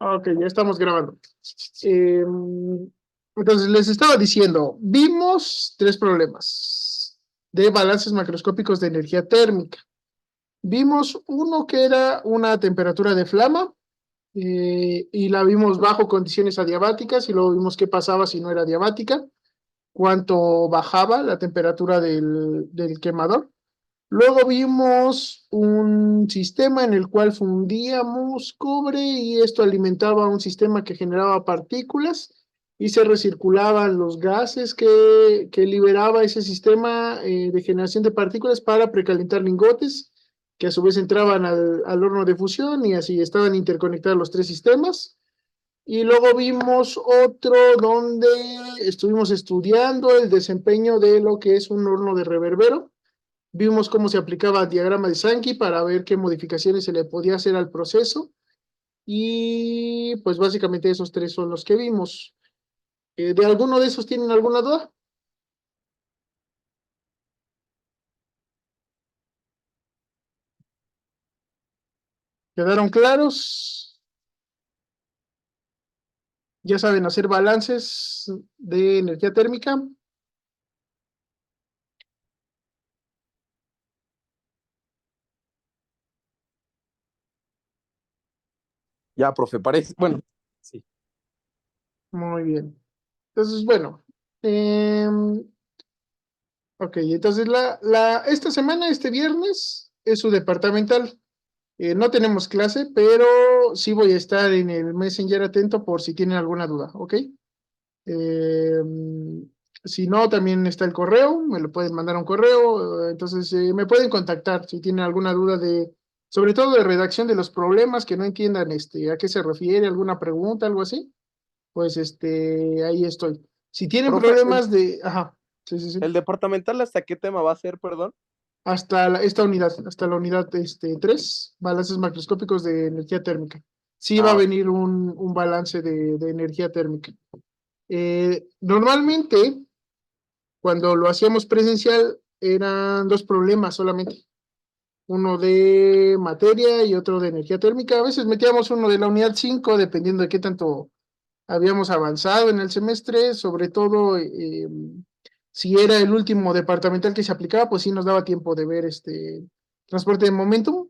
Ok, ya estamos grabando. Eh, entonces, les estaba diciendo, vimos tres problemas de balances macroscópicos de energía térmica. Vimos uno que era una temperatura de flama y la vimos bajo condiciones adiabáticas y luego vimos qué pasaba si no era adiabática, cuánto bajaba la temperatura del quemador. Luego vimos un sistema en el cual fundíamos cobre y esto alimentaba un sistema que generaba partículas y se recirculaban los gases que liberaba ese sistema de generación de partículas para precalentar lingotes, que a su vez entraban al horno de fusión y así estaban interconectados los tres sistemas. Y luego vimos otro donde estuvimos estudiando el desempeño de lo que es un horno de reverbero. Vimos cómo se aplicaba el diagrama de Sankey para ver qué modificaciones se le podía hacer al proceso. Y pues básicamente esos tres son los que vimos. ¿De alguno de esos tienen alguna duda? ¿Quedaron claros? ¿Ya saben hacer balances de energía térmica? Ya, profe, parece. Bueno, sí. Muy bien. Entonces, bueno. Ok, entonces esta semana, este viernes, es su departamental. No tenemos clase, pero sí voy a estar en el Messenger atento por si tienen alguna duda, ¿ok? Eh, si no, también está el correo, me lo pueden mandar un correo, entonces me pueden contactar si tienen alguna duda sobre todo de redacción de los problemas, que no entiendan a qué se refiere, alguna pregunta, algo así, pues ahí estoy. Si tienen Profe, problemas ajá, sí, sí, sí. ¿el departamental hasta qué tema va a ser, perdón? Hasta esta unidad, hasta la unidad 3, balances macroscópicos de energía térmica. Sí va a Ah, ok. venir un balance de energía térmica. Normalmente, cuando lo hacíamos presencial, eran dos problemas solamente, uno de materia y otro de energía térmica. A veces metíamos uno de la unidad 5, dependiendo de qué tanto habíamos avanzado en el semestre, sobre todo si era el último departamental que se aplicaba, pues sí nos daba tiempo de ver transporte de momentum,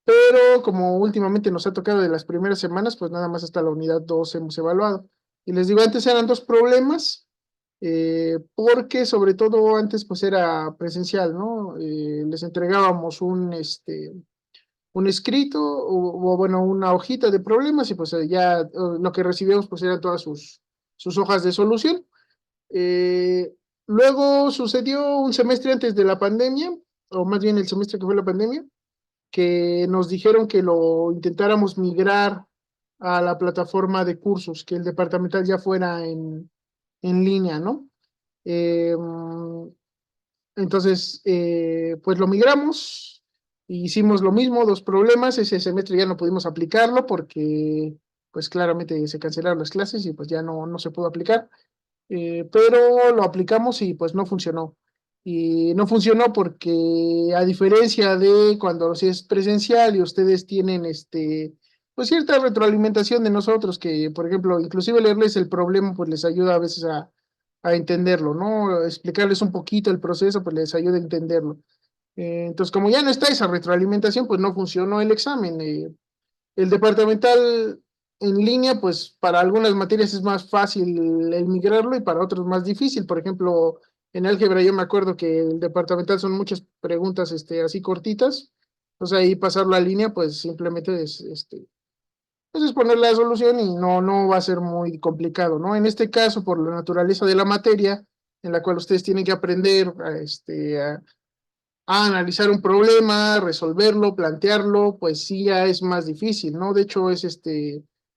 pero como últimamente nos ha tocado de las primeras semanas, pues nada más hasta la unidad 2 hemos evaluado. Y les digo, antes eran dos problemas, porque sobre todo antes pues era presencial, ¿no? Les entregábamos un escrito o, bueno, una hojita de problemas y pues ya lo que recibíamos pues eran todas sus hojas de solución. Eh, Luego sucedió un semestre antes de la pandemia, o más bien el semestre que fue la pandemia, que nos dijeron que lo intentáramos migrar a la plataforma de cursos, que el departamental ya fuera en línea, ¿no? Eh, entonces, pues lo migramos, hicimos lo mismo, dos problemas, ese semestre ya no pudimos aplicarlo porque, pues claramente se cancelaron las clases y pues ya no se pudo aplicar, pero lo aplicamos y pues no funcionó. Y no funcionó porque a diferencia de cuando sí es presencial y ustedes tienen pues cierta retroalimentación de nosotros, que por ejemplo, inclusive leerles el problema pues les ayuda a veces a entenderlo, ¿no? Explicarles un poquito el proceso pues les ayuda a entenderlo. Entonces, como ya no está esa retroalimentación, pues no funcionó el examen. El departamental en línea, pues para algunas materias es más fácil el migrarlo y para otros más difícil. Por ejemplo, en álgebra yo me acuerdo que el departamental son muchas preguntas así cortitas. Entonces ahí pasarlo a línea, pues simplemente pues es poner la solución y no va a ser muy complicado, ¿no? En este caso, por la naturaleza de la materia, en la cual ustedes tienen que aprender a analizar un problema, resolverlo, plantearlo, pues sí ya es más difícil, ¿no? De hecho, es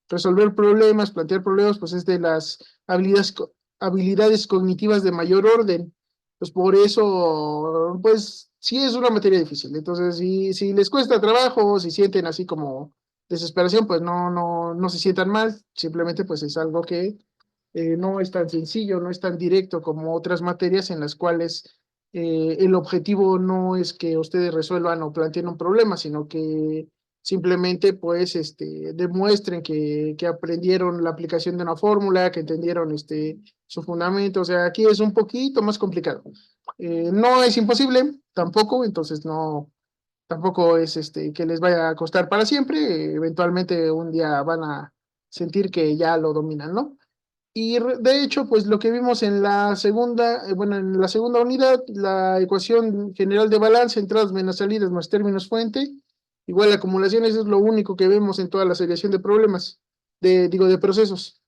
resolver problemas, plantear problemas, pues es de las habilidades cognitivas de mayor orden. Pues por eso, pues sí es una materia difícil. Entonces, si les cuesta trabajo, si sienten así como desesperación, pues no se sientan mal, simplemente pues es algo que no es tan sencillo, no es tan directo como otras materias en las cuales el objetivo no es que ustedes resuelvan o planteen un problema, sino que simplemente pues demuestren que aprendieron la aplicación de una fórmula, que entendieron su fundamento. O sea, aquí es un poquito más complicado. No es imposible tampoco, entonces no, tampoco es que les vaya a costar para siempre. Eventualmente un día van a sentir que ya lo dominan, ¿no? Y de hecho, pues lo que vimos en la segunda, bueno, en la segunda unidad, la ecuación general de balance, entradas menos salidas más términos fuente, igual acumulación, eso es lo único que vemos en toda la seriación de problemas, digo, de procesos.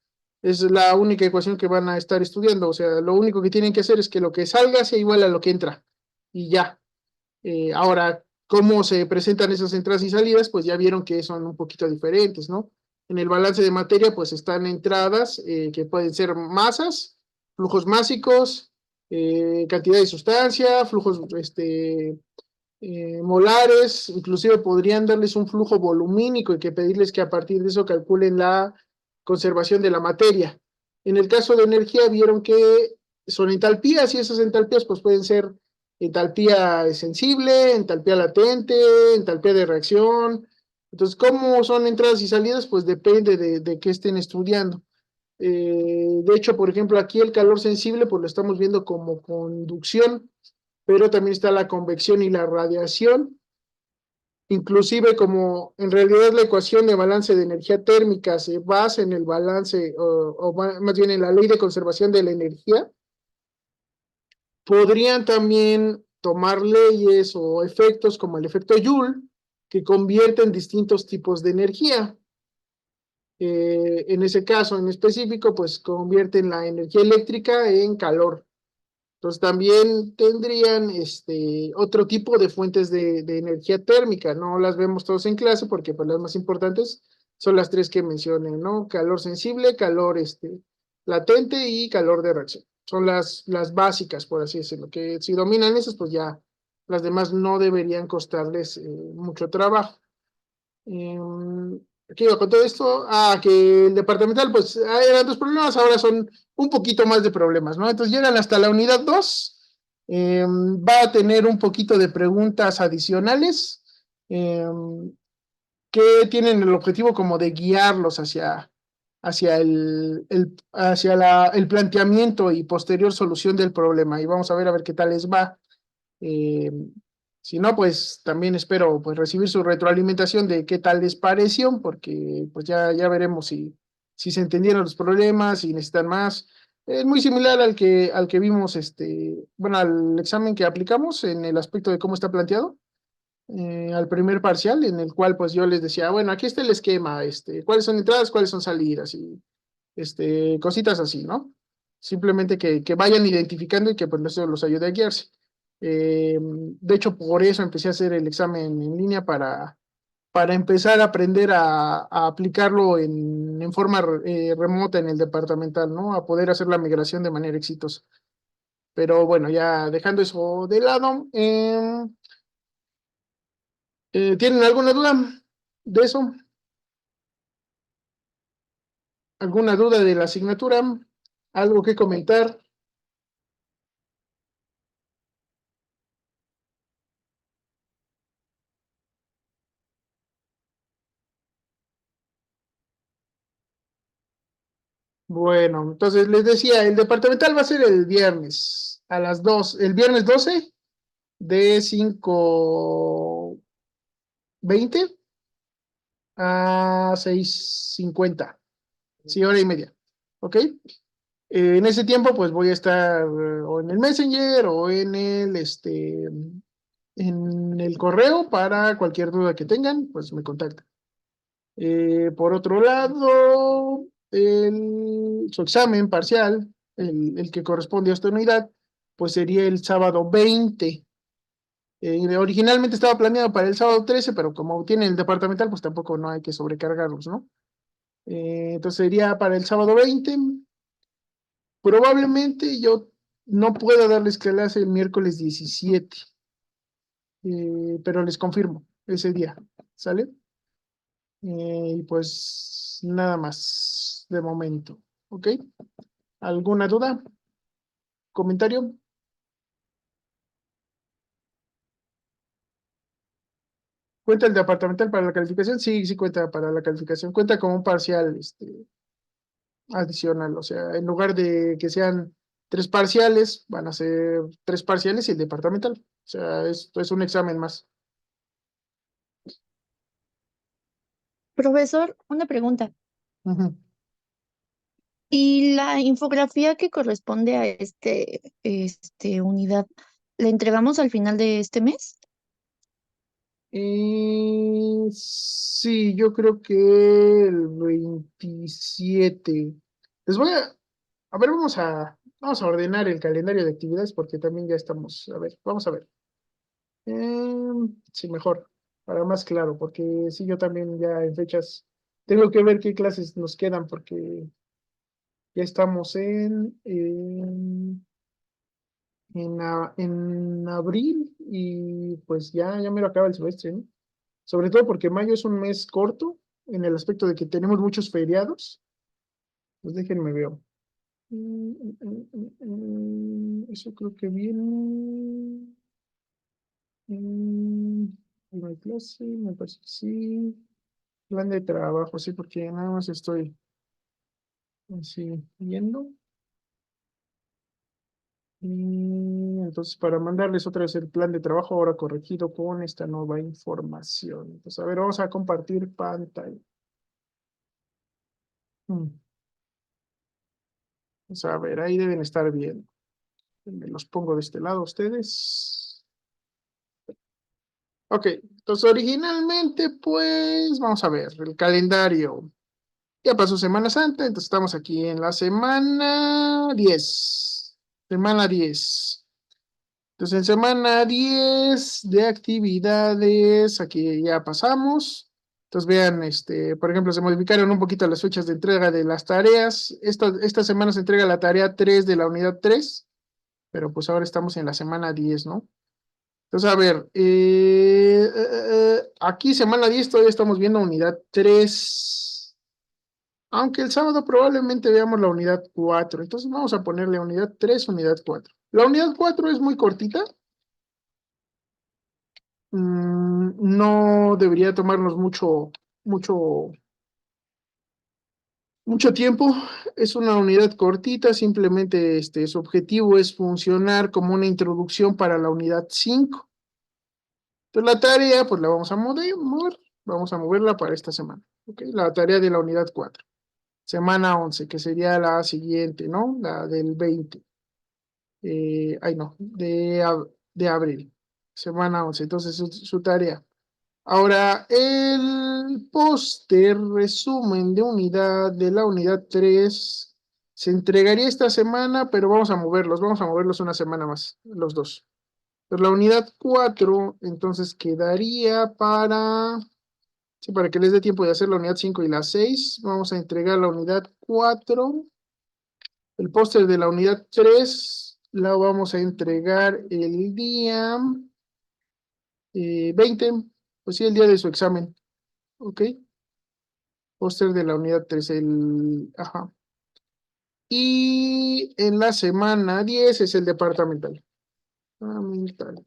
Es la única ecuación que van a estar estudiando. O sea, lo único que tienen que hacer es que lo que salga sea igual a lo que entra. Y ya. Ahora, cómo se presentan esas entradas y salidas, pues ya vieron que son un poquito diferentes, ¿no? En el balance de materia, pues están entradas que pueden ser masas, flujos másicos, cantidad de sustancia, flujos molares, inclusive podrían darles un flujo volumínico y que pedirles que a partir de eso calculen la conservación de la materia. En el caso de energía, vieron que son entalpías y esas entalpías pues pueden ser entalpía sensible, entalpía latente, entalpía de reacción. Entonces, ¿cómo son entradas y salidas? Pues depende de qué estén estudiando. De hecho, por ejemplo, aquí el calor sensible pues lo estamos viendo como conducción, pero también está la convección y la radiación. Inclusive como en realidad la ecuación de balance de energía térmica se basa en el balance, o más bien en la ley de conservación de la energía, podrían también tomar leyes o efectos como el efecto Joule, que convierten distintos tipos de energía. En ese caso en específico, pues convierten la energía eléctrica en calor. Entonces también tendrían otro tipo de fuentes de energía térmica. No las vemos todos en clase porque pues, las más importantes son las tres que mencioné, ¿no? Calor sensible, calor latente y calor de reacción. Son las básicas, por así decirlo, que si dominan esas, pues ya las demás no deberían costarles mucho trabajo. ¿Qué iba con todo esto? Que el departamental, pues eran dos problemas, ahora son un poquito más de problemas, ¿no? Entonces llegan hasta la unidad 2, va a tener un poquito de preguntas adicionales eh, que tienen el objetivo como de guiarlos hacia el planteamiento y posterior solución del problema. Y vamos a ver qué tal les va. Eh, si no, pues también espero pues recibir su retroalimentación de qué tal les pareció, porque pues ya veremos si se entendieron los problemas, si necesitan más. Es muy similar al que vimos, bueno, al examen que aplicamos en el aspecto de cómo está planteado, al primer parcial, en el cual pues yo les decía, bueno, aquí está el esquema, cuáles son entradas, cuáles son salidas, y cositas así, ¿no? Simplemente que vayan identificando y que pues eso los ayude a guiarse. De hecho, por eso empecé a hacer el examen en línea para empezar a aprender a aplicarlo en forma remota en el departamental, ¿no? A poder hacer la migración de manera exitosa. Pero bueno, ya dejando eso de lado, ¿tienen alguna duda de eso? ¿Alguna duda de la asignatura? ¿Algo que comentar? Bueno, entonces les decía, el departamental va a ser el viernes a las 2, el viernes 12 de 5:20 a 6:50, sí, hora y media, ¿ok? En ese tiempo, pues voy a estar o en el Messenger o en el correo para cualquier duda que tengan, pues me contactan. Por otro lado, su examen parcial, el que corresponde a esta unidad, pues sería el sábado 20. Originalmente estaba planeado para el sábado 13, pero como tiene el departamental, pues tampoco no hay que sobrecargarlos, ¿no? Entonces sería para el sábado 20. Probablemente yo no pueda darles clase el miércoles 17, pero les confirmo ese día, ¿sale? Y pues nada más de momento, ¿ok? ¿Alguna duda? ¿Comentario? ¿Cuenta el departamental para la calificación? Sí, sí cuenta para la calificación. Cuenta como un parcial, adicional. O sea, en lugar de que sean 3 parciales, van a ser 3 parciales y el departamental. O sea, esto es un examen más. Profesor, una pregunta. Ujú. ¿Y la infografía que corresponde a unidad, la entregamos al final de este mes? Sí, yo creo que el 27. Les voy a ver, vamos a ordenar el calendario de actividades porque también ya estamos, a ver, vamos a ver. Sí, mejor, para más claro, porque sí, yo también ya en fechas tengo que ver qué clases nos quedan porque ya estamos en abril y pues ya me lo acaba el semestre, ¿no? Sobre todo porque mayo es un mes corto en el aspecto de que tenemos muchos feriados. Pues déjenme ver. Eso creo que viene. mm, ¿No hay clase? Me parece que sí. Plan de trabajo, sí, porque nada más estoy así viendo. Y entonces, para mandarles otra vez el plan de trabajo, ahora corregido con esta nueva información. Entonces, a ver, vamos a compartir pantalla. Mm, Vamos a ver, ahí deben estar bien. Me los pongo de este lado ustedes. Ok, entonces originalmente, pues, vamos a ver, el calendario. Ya pasó Semana Santa, entonces estamos aquí en la semana 10. Semana 10. Entonces, en semana 10 de actividades, aquí ya pasamos. Entonces, vean, por ejemplo, se modificaron un poquito las fechas de entrega de las tareas. Esta semana se entrega la tarea 3 de la unidad 3, pero pues ahora estamos en la semana 10, ¿no? Entonces, a ver, aquí semana 10 todavía estamos viendo unidad 3, aunque el sábado probablemente veamos la unidad 4. Entonces, vamos a ponerle unidad 3, unidad 4. La unidad 4 es muy cortita. No debería tomarnos mucho, mucho tiempo. Es una unidad cortita, simplemente su objetivo es funcionar como una introducción para la unidad 5. Entonces la tarea, pues la vamos a mover, vamos a moverla para esta semana. ¿Ok? La tarea de la unidad 4. Semana 11, que sería la siguiente, ¿no? La del 20. Ay, no, de abril. Semana 11. Entonces su tarea. Ahora, el póster resumen de unidad de la unidad 3 se entregaría esta semana, pero vamos a moverlos una semana más, los dos. Pero la unidad 4 entonces quedaría sí, para que les dé tiempo de hacer la unidad 5 y la 6. Vamos a entregar la unidad 4. El póster de la unidad 3 la vamos a entregar el día 20, pues sí, el día de su examen. ¿Ok? Póster de la unidad 3, ajá. Y en la semana 10 es el departamental. Departamental.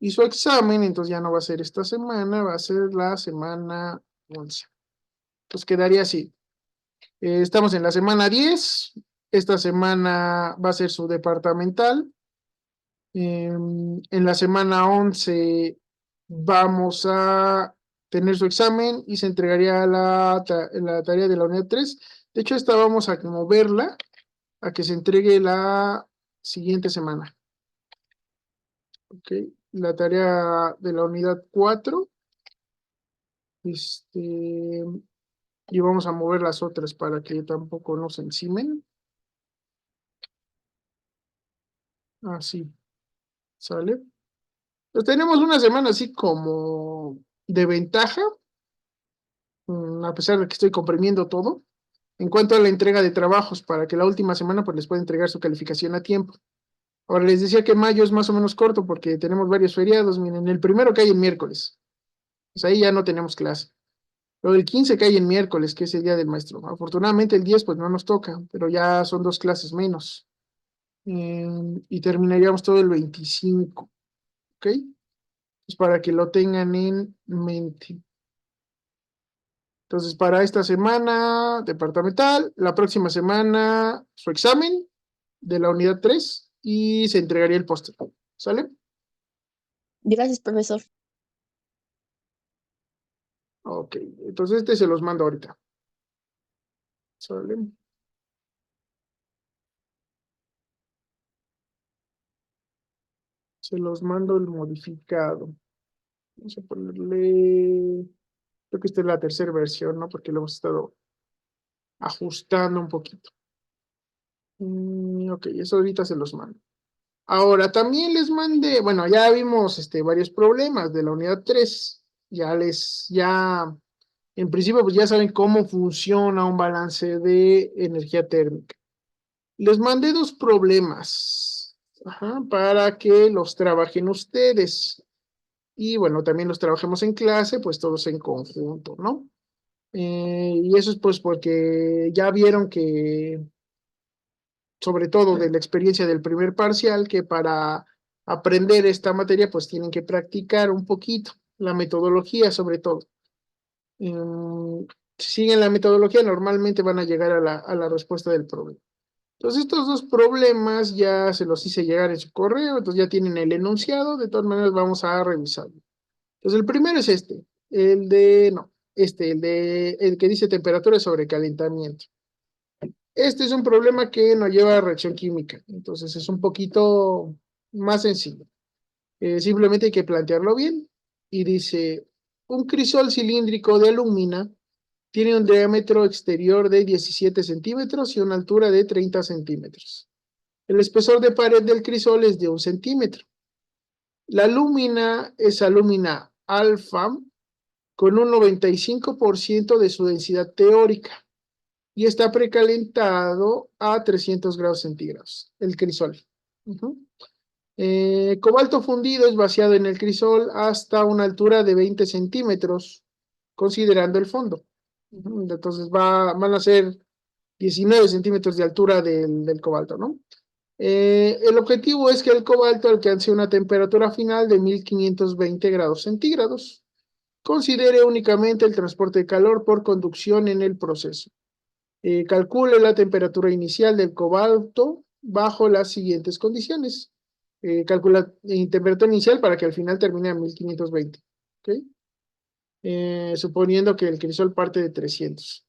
Y su examen, entonces ya no va a ser esta semana, va a ser la semana 11. Pues quedaría así. Estamos en la semana 10. Esta semana va a ser su departamental. En la semana 11 vamos a tener su examen y se entregaría la tarea de la unidad 3. De hecho, esta vamos a moverla a que se entregue la siguiente semana. ¿Ok? La tarea de la unidad 4. Y vamos a mover las otras para que tampoco nos encimen. Así, ¿sale? Pues tenemos una semana así como de ventaja, a pesar de que estoy comprimiendo todo. En cuanto a la entrega de trabajos, para que la última semana pues les pueda entregar su calificación a tiempo. Ahora les decía que mayo es más o menos corto porque tenemos varios feriados. Miren, el primero cae en miércoles. Pues ahí ya no tenemos clase. Luego el 15 cae en miércoles, que es el día del maestro. Afortunadamente el 10 pues no nos toca, pero ya son 2 clases menos. Y terminaríamos todo el 25. ¿Ok? Pues para que lo tengan en mente. Entonces, para esta semana departamental, la próxima semana su examen de la unidad 3 y se entregaría el póster. ¿Sale? Gracias, profesor. Ok, entonces se los mando ahorita. ¿Sale? Se los mando el modificado. Vamos a ponerle, creo que esta es la tercera versión, ¿no? Porque lo hemos estado ajustando un poquito. Ok, eso ahorita se los mando. Ahora, también les mandé, bueno, ya vimos varios problemas de la unidad 3. Ya, en principio, pues ya saben cómo funciona un balance de energía térmica. Les mandé dos problemas, para que los trabajen ustedes. Y bueno, también los trabajemos en clase, pues todos en conjunto, ¿no? Y eso es pues porque ya vieron que, sobre todo de la experiencia del primer parcial, que para aprender esta materia, pues tienen que practicar un poquito la metodología, sobre todo. Si siguen la metodología, normalmente van a llegar a la respuesta del problema. Entonces, estos dos problemas ya se los hice llegar en su correo, entonces ya tienen el enunciado, de todas maneras vamos a revisarlo. Entonces, el primero es el que dice temperatura sobre calentamiento. Este es un problema que no lleva reacción química, entonces es un poquito más sencillo. Simplemente hay que plantearlo bien y dice, un crisol cilíndrico de alumina tiene un diámetro exterior de 17 centímetros y una altura de 30 centímetros. El espesor de pared del crisol es de 1 centímetro. La alúmina es alúmina alfa con un 95% de su densidad teórica y está precalentado a 300 grados centígrados, el crisol. Cobalto fundido es vaciado en el crisol hasta una altura de 20 centímetros, considerando el fondo. Entonces van a ser 19 centímetros de altura del cobalto, ¿no? El objetivo es que el cobalto alcance una temperatura final de 1520 grados centígrados. Considere únicamente el transporte de calor por conducción en el proceso. Calcule la temperatura inicial del cobalto bajo las siguientes condiciones. Calcula temperatura inicial para que al final termine a 1520. ¿Okay? Suponiendo que el crisol parte de 300.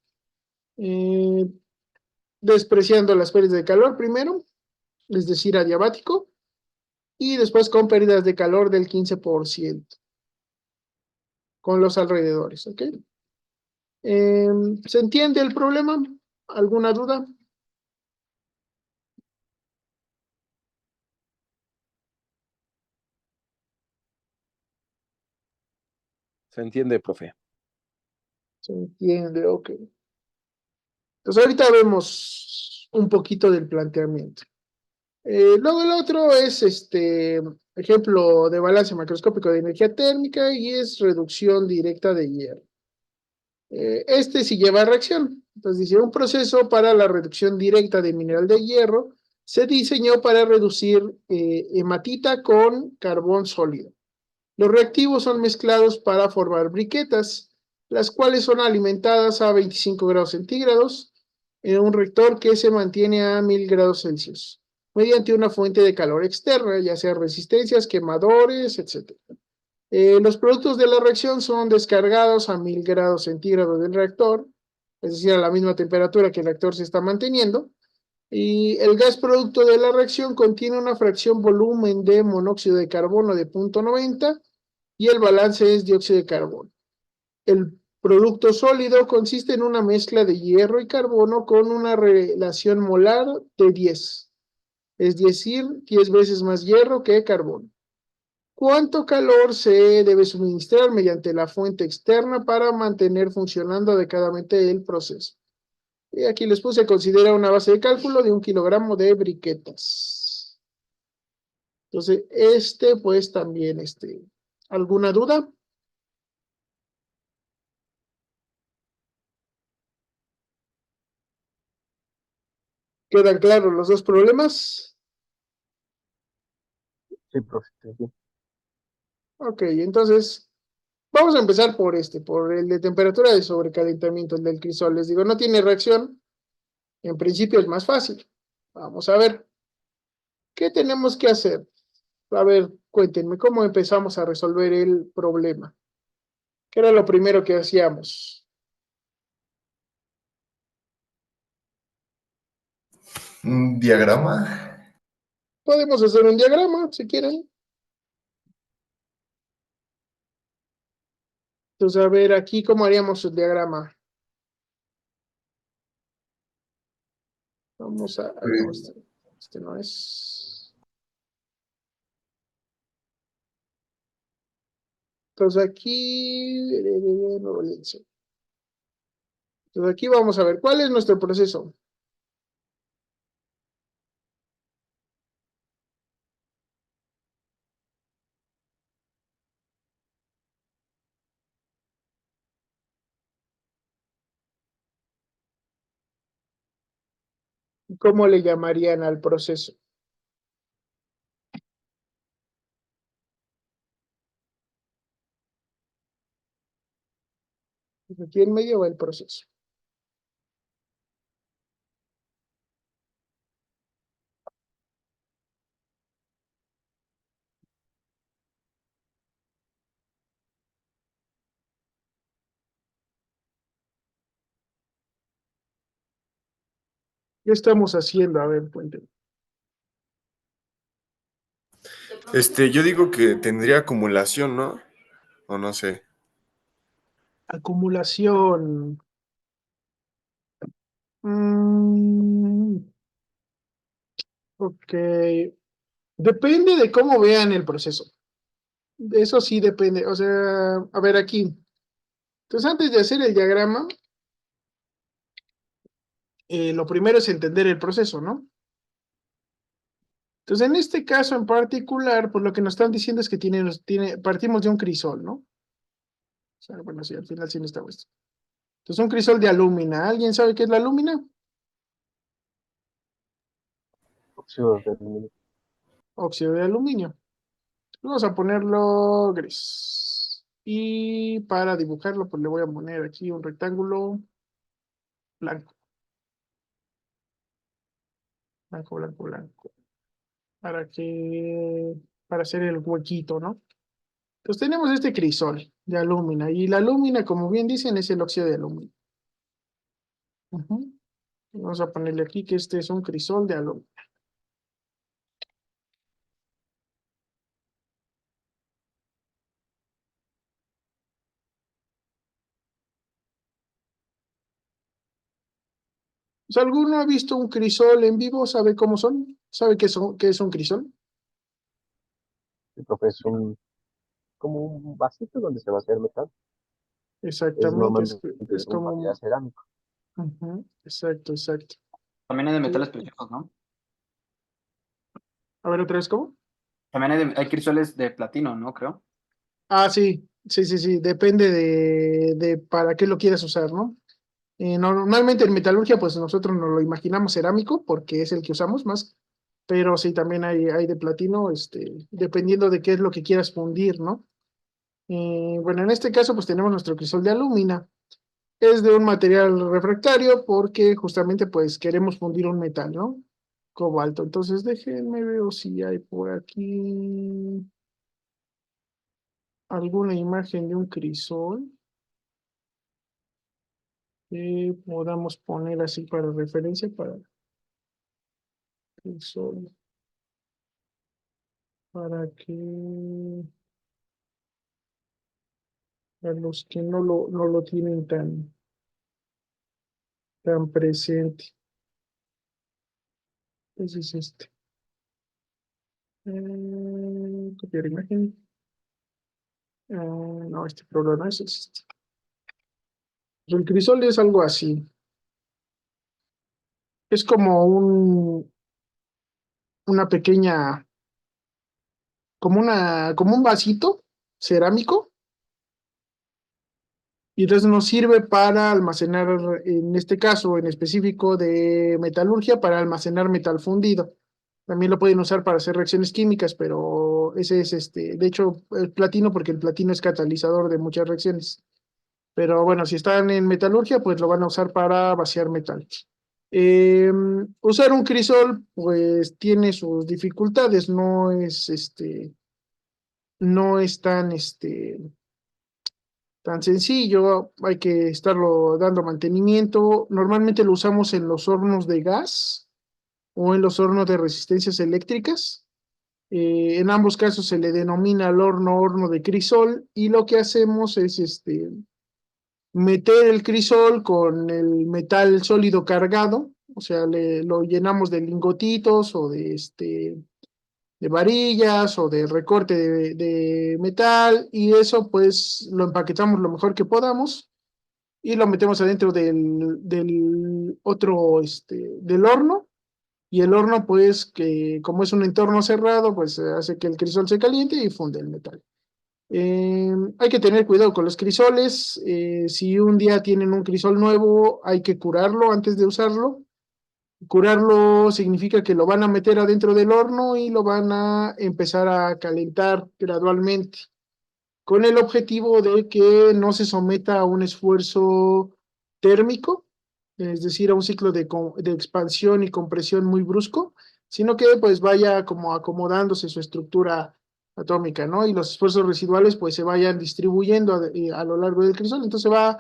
Despreciando las pérdidas de calor primero, es decir, adiabático, y después con pérdidas de calor del 15% con los alrededores. ¿Ok? ¿Se entiende el problema? ¿Alguna duda? Se entiende, profe. Se entiende, ok. Entonces ahorita vemos un poquito del planteamiento. Luego el otro es ejemplo de balance macroscópico de energía térmica y es reducción directa de hierro. Este sí lleva reacción. Entonces dice, un proceso para la reducción directa de mineral de hierro se diseñó para reducir hematita con carbón sólido. Los reactivos son mezclados para formar briquetas, las cuales son alimentadas a 25 grados centígrados en un reactor que se mantiene a 1000 grados Celsius, mediante una fuente de calor externa, ya sea resistencias, quemadores, etc. Los productos de la reacción son descargados a 1000 grados centígrados del reactor, es decir, a la misma temperatura que el reactor se está manteniendo, y el gas producto de la reacción contiene una fracción volumen de monóxido de carbono de 0.90 y el balance es dióxido de carbono. El producto sólido consiste en una mezcla de hierro y carbono con una relación molar de 10, es decir, 10 veces más hierro que carbono. ¿Cuánto calor se debe suministrar mediante la fuente externa para mantener funcionando adecuadamente el proceso? Y aquí les puse, considera una base de cálculo de 1 kilogramo de briquetas. Entonces, pues también, ¿alguna duda? ¿Quedan claros los dos problemas? Sí, profe. Sí. Ok, entonces vamos a empezar por por el de temperatura de sobrecalentamiento, el del crisol. Les digo, no tiene reacción. En principio es más fácil. Vamos a ver, ¿qué tenemos que hacer? A ver, cuéntenme, ¿cómo empezamos a resolver el problema? ¿Qué era lo primero que hacíamos? Un diagrama. Podemos hacer un diagrama, si quieren. Entonces, a ver, aquí, ¿cómo haríamos el diagrama? Vamos a... ay, no, este no es. Entonces, aquí... Nuevo lienzo. Entonces, aquí vamos a ver, ¿cuál es nuestro proceso? ¿Cómo le llamarían al proceso? Aquí en medio va el proceso. ¿Qué estamos haciendo? A ver, cuéntenme. Yo digo que tendría acumulación, ¿no? O no sé. Acumulación. Mm, ok. Depende de cómo vean el proceso. De eso sí depende. O sea, a ver aquí. Entonces, antes de hacer el diagrama, lo primero es entender el proceso, ¿no? Entonces, en este caso en particular, pues lo que nos están diciendo es que partimos de un crisol, ¿no? O sea, bueno, sí, al final sí necesitamos esto. Entonces, un crisol de alúmina. ¿Alguien sabe qué es la alúmina? Óxido de aluminio. Óxido de aluminio. Vamos a ponerlo gris. Y para dibujarlo, pues le voy a poner aquí un rectángulo blanco. Blanco, blanco, blanco. Para hacer el huequito, ¿no? Entonces tenemos este crisol de alúmina. Y la alúmina, como bien dicen, es el óxido de aluminio. Ujú. Vamos a ponerle aquí que este es un crisol de alúmina. Pues, ¿alguno ha visto un crisol en vivo? ¿Sabe cómo son? ¿Sabe qué es un crisol? El profe es como un vasito donde se va a hacer metal. Es Exactamente, normalmente es un como... material cerámico. Ujú, exacto, exacto. También hay de Sí. metales preciosos, ¿no? A ver, otra vez, ¿cómo? También hay crisoles de platino, ¿no? Creo. Ah, sí, sí, sí, sí, depende de para qué lo quieras usar, ¿no? Normalmente en metalurgia, pues nosotros nos lo imaginamos cerámico porque es el que usamos más, pero sí, también hay de platino, dependiendo de qué es lo que quieras fundir, ¿no? Bueno, en este caso, pues tenemos nuestro crisol de alúmina. Es de un material refractario porque justamente, pues, queremos fundir un metal, ¿no? Cobalto. Entonces, déjenme ver si hay por aquí alguna imagen de un crisol que podamos poner así para referencia para crisol, para que a los que no lo tienen tan presente. Ese es este. Copiar imagen. No, este programa es este. Pues el crisol es algo así. Es como una pequeña, como un vasito cerámico, y entonces nos sirve para almacenar, en este caso en específico de metalurgia, para almacenar metal fundido. También lo pueden usar para hacer reacciones químicas, pero ese es de hecho, el platino, porque el platino es catalizador de muchas reacciones. Pero bueno, si están en metalurgia, pues lo van a usar para vaciar metal. Usar un crisol, pues tiene sus dificultades, no es tan sencillo, hay que estarlo dando mantenimiento. Normalmente lo usamos en los hornos de gas o en los hornos de resistencias eléctricas. En ambos casos se le denomina al horno de crisol, y lo que hacemos es meter el crisol con el metal sólido cargado, o sea, lo llenamos de lingotitos o de varillas o de recorte de metal, y eso pues lo empaquetamos lo mejor que podamos y lo metemos adentro del otro, del horno. Y el horno, pues, que como es un entorno cerrado, pues hace que el crisol se caliente y funde el metal. Hay que tener cuidado con los crisoles. Si un día tienen un crisol nuevo, hay que curarlo antes de usarlo. Curarlo significa que lo van a meter adentro del horno y lo van a empezar a calentar gradualmente, con el objetivo de que no se someta a un esfuerzo térmico, es decir, a un ciclo de expansión y compresión muy brusco, sino que pues vaya como acomodándose su estructura atómica, ¿no? Y los esfuerzos residuales pues se vayan distribuyendo a lo largo del crisol, entonces va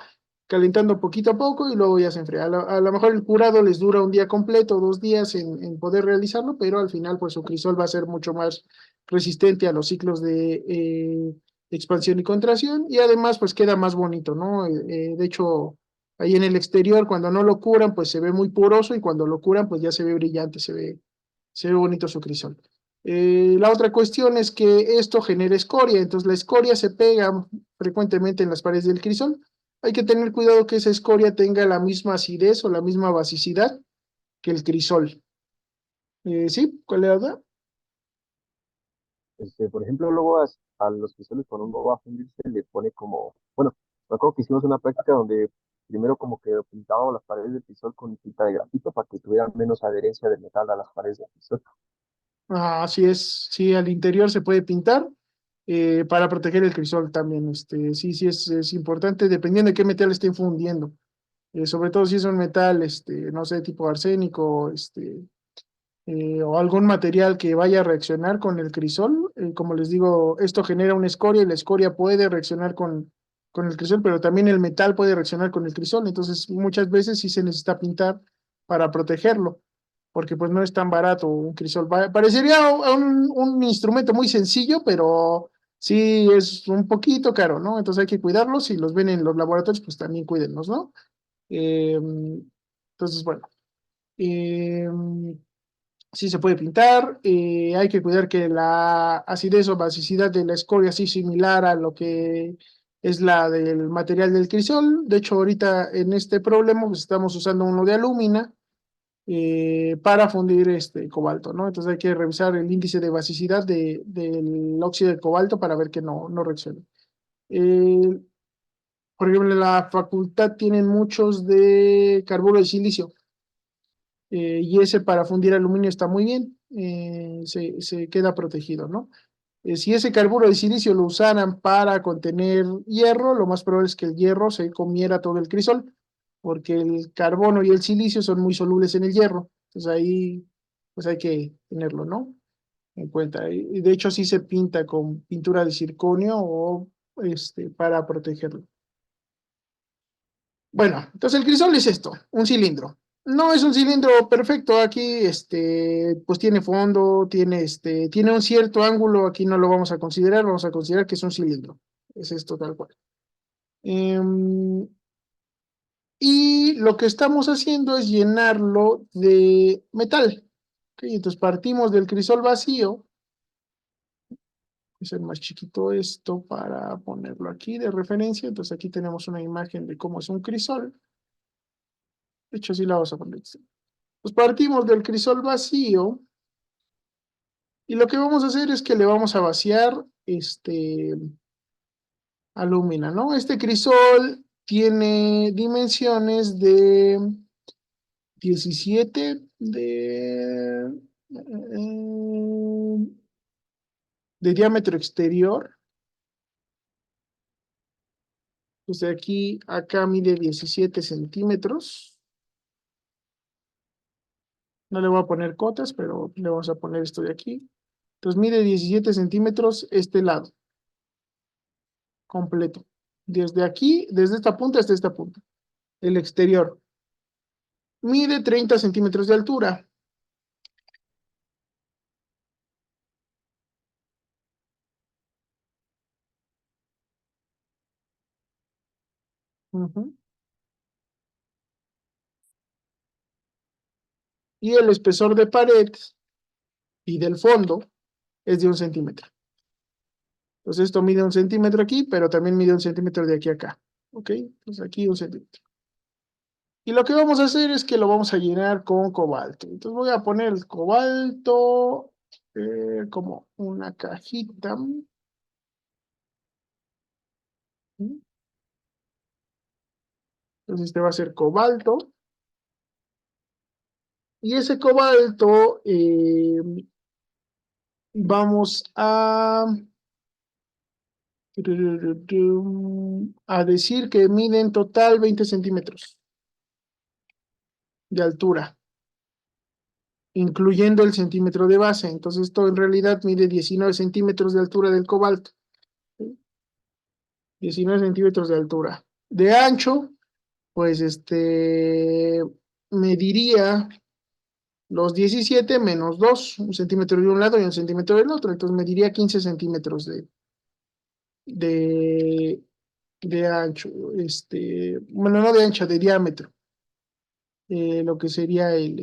calentando poquito a poco y luego ya se enfría. A lo mejor el curado les dura un día completo, 2 días en poder realizarlo, pero al final pues su crisol va a ser mucho más resistente a los ciclos de expansión y contracción, y además pues queda más bonito, ¿no? De hecho, ahí en el exterior, cuando no lo curan, pues se ve muy poroso, y cuando lo curan, pues ya se ve brillante, se ve bonito su crisol. La otra cuestión es que esto genera escoria, entonces la escoria se pega frecuentemente en las paredes del crisol. Hay que tener cuidado que esa escoria tenga la misma acidez o la misma basicidad que el crisol. ¿Sí? ¿Cuál era la duda? Por ejemplo, luego a los crisoles cuando uno va a fundir se le pone como, bueno, me acuerdo que hicimos una práctica donde primero como que pintábamos las paredes del crisol con tinta de grafito para que tuvieran menos adherencia del metal a las paredes del crisol. Así es, sí, al interior se puede pintar para proteger el crisol también. Sí, sí, es importante, dependiendo de qué metal estén fundiendo. Sobre todo si es un metal, no sé, tipo arsénico, o algún material que vaya a reaccionar con el crisol. Como les digo, esto genera una escoria, y la escoria puede reaccionar con el crisol, pero también el metal puede reaccionar con el crisol. Entonces, muchas veces sí se necesita pintar para protegerlo, porque pues no es tan barato un crisol. Parecería un instrumento muy sencillo, pero sí es un poquito caro, ¿no? Entonces hay que cuidarlos. Si los ven en los laboratorios, pues también cuídenlos, ¿no? Entonces, bueno. Sí se puede pintar, hay que cuidar que la acidez o basicidad de la escoria sea similar a lo que es la del material del crisol. De hecho, ahorita en este problema pues estamos usando uno de alúmina para fundir este cobalto, ¿no? Entonces hay que revisar el índice de basicidad del óxido de cobalto para ver que no reaccione. Eh, por ejemplo, en la facultad tienen muchos de carburo de silicio, y ese para fundir aluminio está muy bien, se queda protegido, ¿no? Si ese carburo de silicio lo usaran para contener hierro, lo más probable es que el hierro se comiera todo el crisol, porque el carbono y el silicio son muy solubles en el hierro. Entonces ahí, pues hay que tenerlo, ¿no? En cuenta. Y de hecho, sí se pinta con pintura de circonio o para protegerlo. Bueno, entonces el crisol es esto, un cilindro. No es un cilindro perfecto, aquí pues tiene fondo, tiene un cierto ángulo, aquí no lo vamos a considerar, vamos a considerar que es un cilindro. Es esto tal cual. Em, y lo que estamos haciendo es llenarlo de metal. ¿Ok? Entonces partimos del crisol vacío. Es el más chiquito esto para ponerlo aquí de referencia. Entonces aquí tenemos una imagen de cómo es un crisol. De hecho, sí la vamos a poner. Pues partimos del crisol vacío, y lo que vamos a hacer es que le vamos a vaciar alúmina, ¿no? Este crisol tiene dimensiones de 17 de de diámetro exterior. Pues de aquí a acá mide 17 centímetros. No le voy a poner cotas, pero le vamos a poner esto de aquí. Entonces mide 17 centímetros este lado. Completo. Desde aquí, desde esta punta hasta esta punta. El exterior. Mide 30 centímetros de altura. Ujú. Y el espesor de pared y del fondo es de 1 centímetro. Entonces esto mide 1 centímetro aquí, pero también mide 1 centímetro de aquí a acá. ¿Ok? Entonces aquí 1 centímetro. Y lo que vamos a hacer es que lo vamos a llenar con cobalto. Entonces voy a poner el cobalto como una cajita. Entonces este va a ser cobalto. Y ese cobalto vamos a decir que mide en total 20 centímetros de altura, incluyendo el centímetro de base. Entonces esto en realidad mide 19 centímetros de altura del cobalto. 19 centímetros de altura. De ancho, pues mediría los 17 menos 2, 1 centímetro de un lado y 1 centímetro del otro. Entonces mediría 15 centímetros de, de ancho. Bueno, no de ancho, de diámetro. Lo que sería el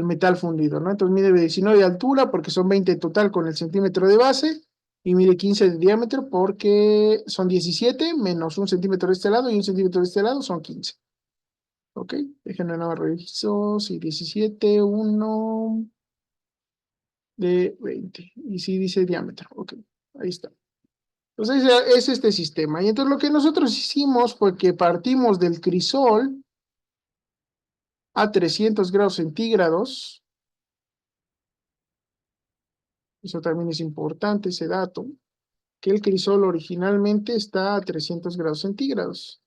metal fundido, ¿no? Entonces mide 19 de altura porque son 20 en total con el centímetro de base y mide 15 de diámetro porque son 17 menos 1 centímetro de este lado y 1 centímetro de este lado son 15. ¿Ok? Déjenme nada más reviso. Sí, 17, 1 de 20. Y sí dice diámetro. Ok, ahí está. Entonces es este sistema. Y entonces lo que nosotros hicimos fue que partimos del crisol a 300 grados centígrados. Eso también es importante, ese dato, que el crisol originalmente está a 300 grados centígrados.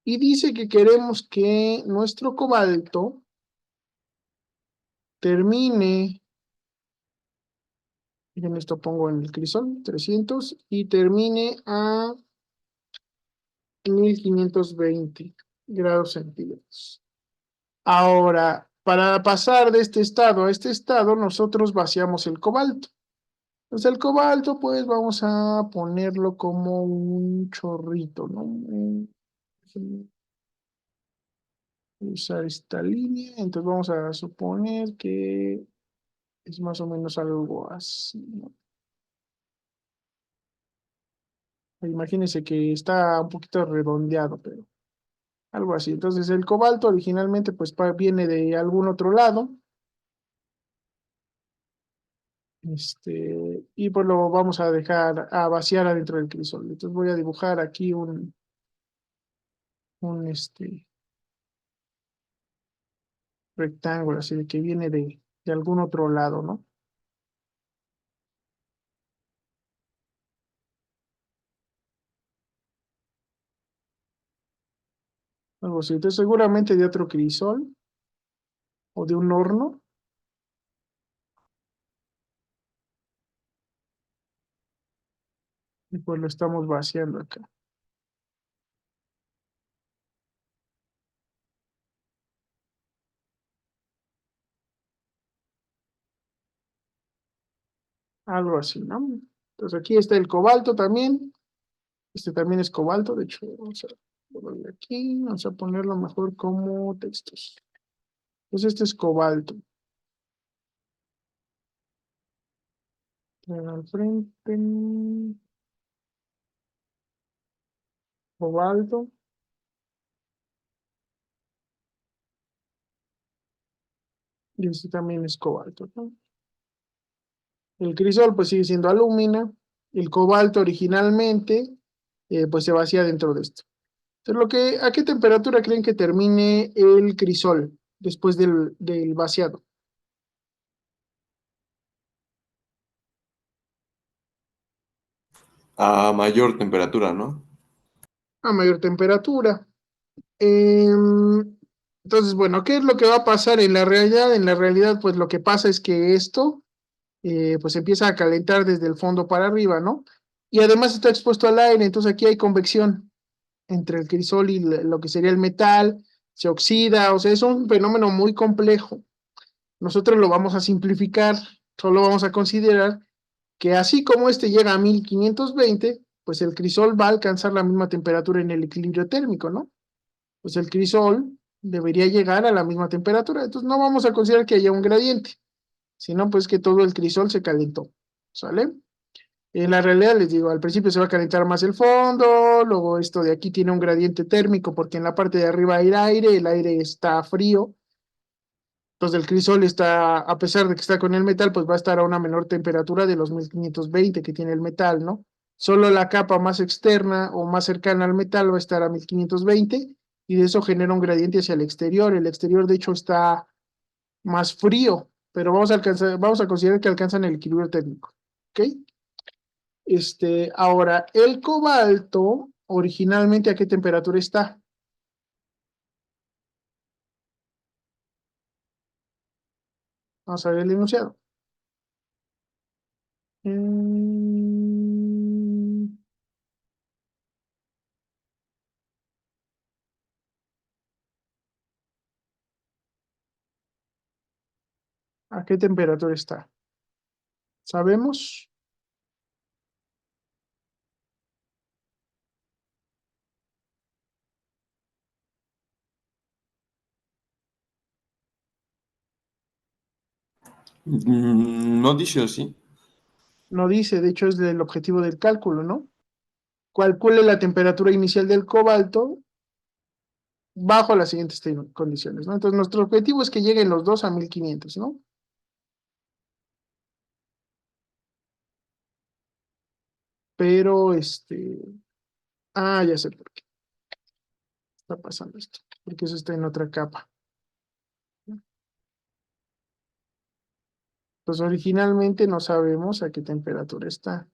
Y dice que queremos que nuestro cobalto termine, en esto pongo en el crisol, 300, y termine a 1520 grados centígrados. Ahora, para pasar de este estado a este estado, nosotros vaciamos el cobalto. Entonces el cobalto, pues vamos a ponerlo como un chorrito, ¿no? Usar esta línea, entonces vamos a suponer que es más o menos algo así, ¿no? Imagínense que está un poquito redondeado, pero algo así. Entonces el cobalto originalmente pues viene de algún otro lado. Y pues lo vamos a dejar a vaciar adentro del crisol. Entonces voy a dibujar aquí un rectángulo, así de que viene de algún otro lado, ¿no? Algo así. Entonces seguramente de otro crisol o de un horno. Y pues lo estamos vaciando acá. Algo así, ¿no? Entonces aquí está el cobalto también. Este también es cobalto. De hecho, vamos a ponerlo aquí. Vamos a ponerlo mejor como textos. Entonces este es cobalto. Al frente. Cobalto. Y este también es cobalto, ¿no? El crisol pues sigue siendo alúmina. El cobalto originalmente pues se vacía dentro de esto. Entonces, ¿a qué temperatura creen que termine el crisol después del vaciado? A mayor temperatura, ¿no? A mayor temperatura. Em, entonces, bueno, ¿qué es lo que va a pasar en la realidad? En la realidad, pues lo que pasa es que esto, pues empieza a calentar desde el fondo para arriba, ¿no? Y además está expuesto al aire, entonces aquí hay convección entre el crisol y lo que sería el metal, se oxida, o sea, es un fenómeno muy complejo. Nosotros lo vamos a simplificar, solo vamos a considerar que así como este llega a 1520, pues el crisol va a alcanzar la misma temperatura en el equilibrio térmico, ¿no? Pues el crisol debería llegar a la misma temperatura, entonces no vamos a considerar que haya un gradiente, sino pues que todo el crisol se calentó, ¿sale? En la realidad les digo, al principio se va a calentar más el fondo, luego esto de aquí tiene un gradiente térmico porque en la parte de arriba hay aire, el aire está frío, entonces el crisol está, a pesar de que está con el metal, pues va a estar a una menor temperatura de los 1520 que tiene el metal, ¿no? Solo la capa más externa o más cercana al metal va a estar a 1520 y de eso genera un gradiente hacia el exterior. El exterior, de hecho, está más frío, pero vamos a considerar que alcanzan el equilibrio térmico, ¿ok? Ahora, el cobalto, originalmente, ¿a qué temperatura está? Vamos a ver el enunciado. Mm, ¿A qué temperatura está? ¿Sabemos? No dice así. No dice, de hecho es el objetivo del cálculo, ¿no? Calcule la temperatura inicial del cobalto bajo las siguientes condiciones, ¿no? Entonces, nuestro objetivo es que lleguen los dos a 1500, ¿no? Pero, ya sé por qué está pasando esto, porque eso está en otra capa. Pues originalmente no sabemos a qué temperatura está.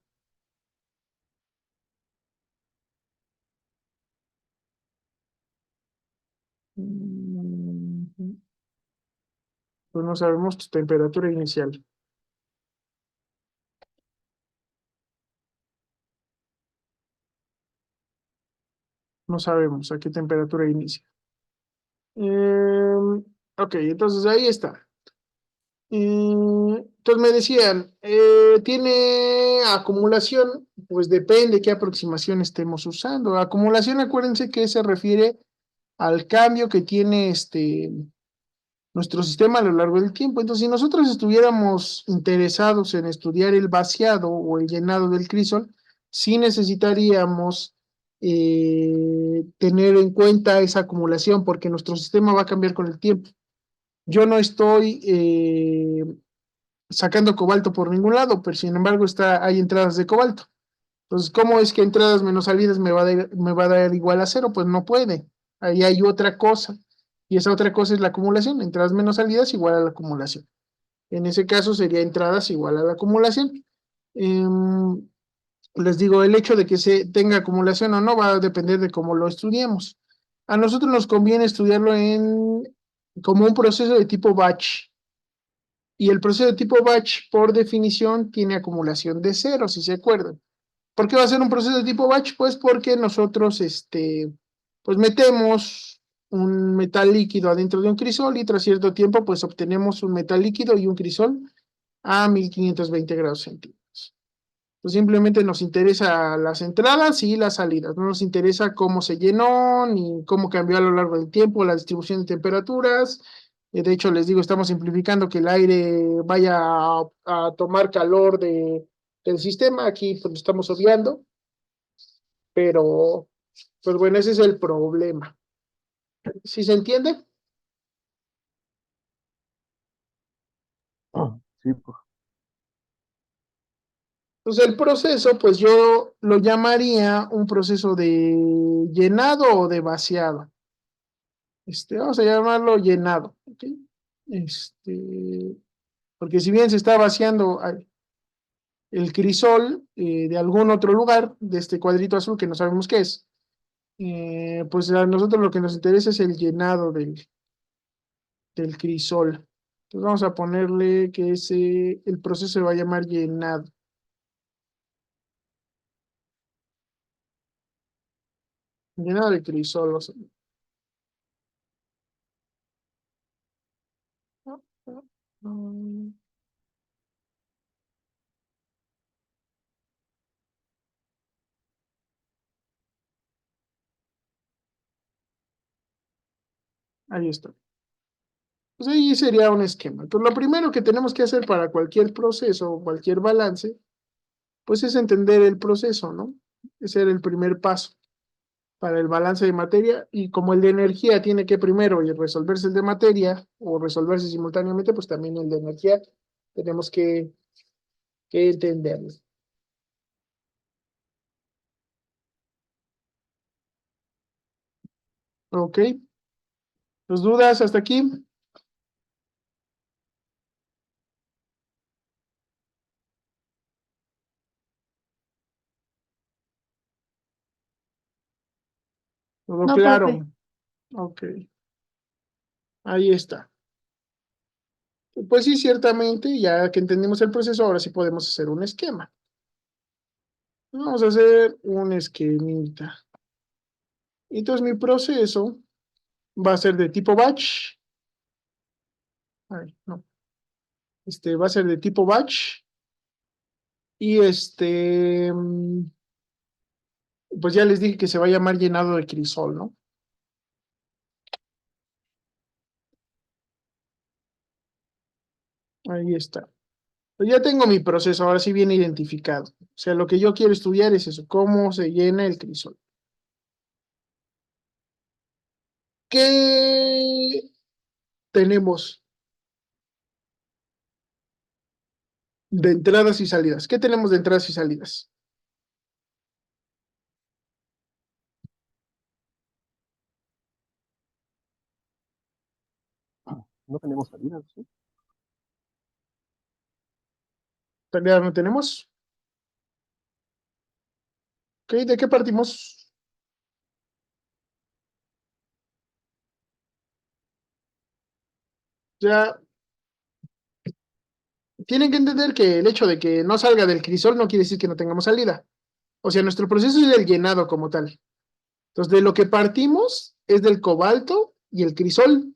Mm, Pues no sabemos tu temperatura inicial. No sabemos a qué temperatura inicia. Ok, entonces ahí está. Entonces me decían, ¿tiene acumulación? Pues depende qué aproximación estemos usando. Acumulación, acuérdense que se refiere al cambio que tiene nuestro sistema a lo largo del tiempo. Entonces, si nosotros estuviéramos interesados en estudiar el vaciado o el llenado del crisol, sí necesitaríamos tener en cuenta esa acumulación porque nuestro sistema va a cambiar con el tiempo. Yo no estoy sacando cobalto por ningún lado, pero sin embargo hay entradas de cobalto. Entonces, ¿cómo es que entradas menos salidas me va a dar igual a cero? Pues no puede. Ahí hay otra cosa. Y esa otra cosa es la acumulación. Entradas menos salidas igual a la acumulación. En ese caso sería entradas igual a la acumulación. Em, Les digo, el hecho de que se tenga acumulación o no va a depender de cómo lo estudiemos. A nosotros nos conviene estudiarlo como un proceso de tipo batch. Y el proceso de tipo batch, por definición, tiene acumulación de cero, si se acuerdan. ¿Por qué va a ser un proceso de tipo batch? Pues porque nosotros, pues metemos un metal líquido adentro de un crisol y tras cierto tiempo, pues obtenemos un metal líquido y un crisol a 1520 grados centígrados. Pues simplemente nos interesa las entradas y las salidas, no nos interesa cómo se llenó, ni cómo cambió a lo largo del tiempo la distribución de temperaturas. De hecho, les digo, estamos simplificando que el aire vaya a tomar calor del sistema, aquí pues lo estamos obviando, pero pues bueno, ese es el problema. ¿Sí se entiende? Sí, pues, Entonces el proceso, pues yo lo llamaría un proceso de llenado o de vaciado. Vamos a llamarlo llenado, ¿ok? Porque si bien se está vaciando el crisol de algún otro lugar, de este cuadrito azul que no sabemos qué es, pues a nosotros lo que nos interesa es el llenado del crisol. Entonces vamos a ponerle que el proceso se va a llamar llenado. Llenado de crisol. Mm, Ahí está. Pues ahí sería un esquema. Entonces, lo primero que tenemos que hacer para cualquier proceso o cualquier balance, pues es entender el proceso, ¿no? Ese era el primer paso para el balance de materia. Y como el de energía tiene que primero y resolverse el de materia o resolverse simultáneamente, pues también el de energía tenemos que entenderlo. ¿Ok? ¿Los dudas hasta aquí? ¿Todo No, profe. claro? Ok, ahí está. Pues sí, ciertamente, ya que entendimos el proceso, ahora sí podemos hacer un esquema. Vamos a hacer un esquemita. Entonces mi proceso va a ser de tipo batch. Ay, no. Va a ser de tipo batch. Y pues ya les dije que se va a llamar llenado de crisol, ¿no? Ahí está. Pues ya tengo mi proceso, ahora sí viene identificado. O sea, lo que yo quiero estudiar es eso, cómo se llena el crisol. ¿Qué tenemos de entradas y salidas? ¿Qué tenemos de entradas y salidas? No tenemos salidas, ¿sí? ¿Salida no tenemos? ¿Ok? ¿De qué partimos? Ya tienen que entender que el hecho de que no salga del crisol no quiere decir que no tengamos salida. O sea, nuestro proceso es el llenado como tal. Entonces, de lo que partimos es del cobalto y el crisol.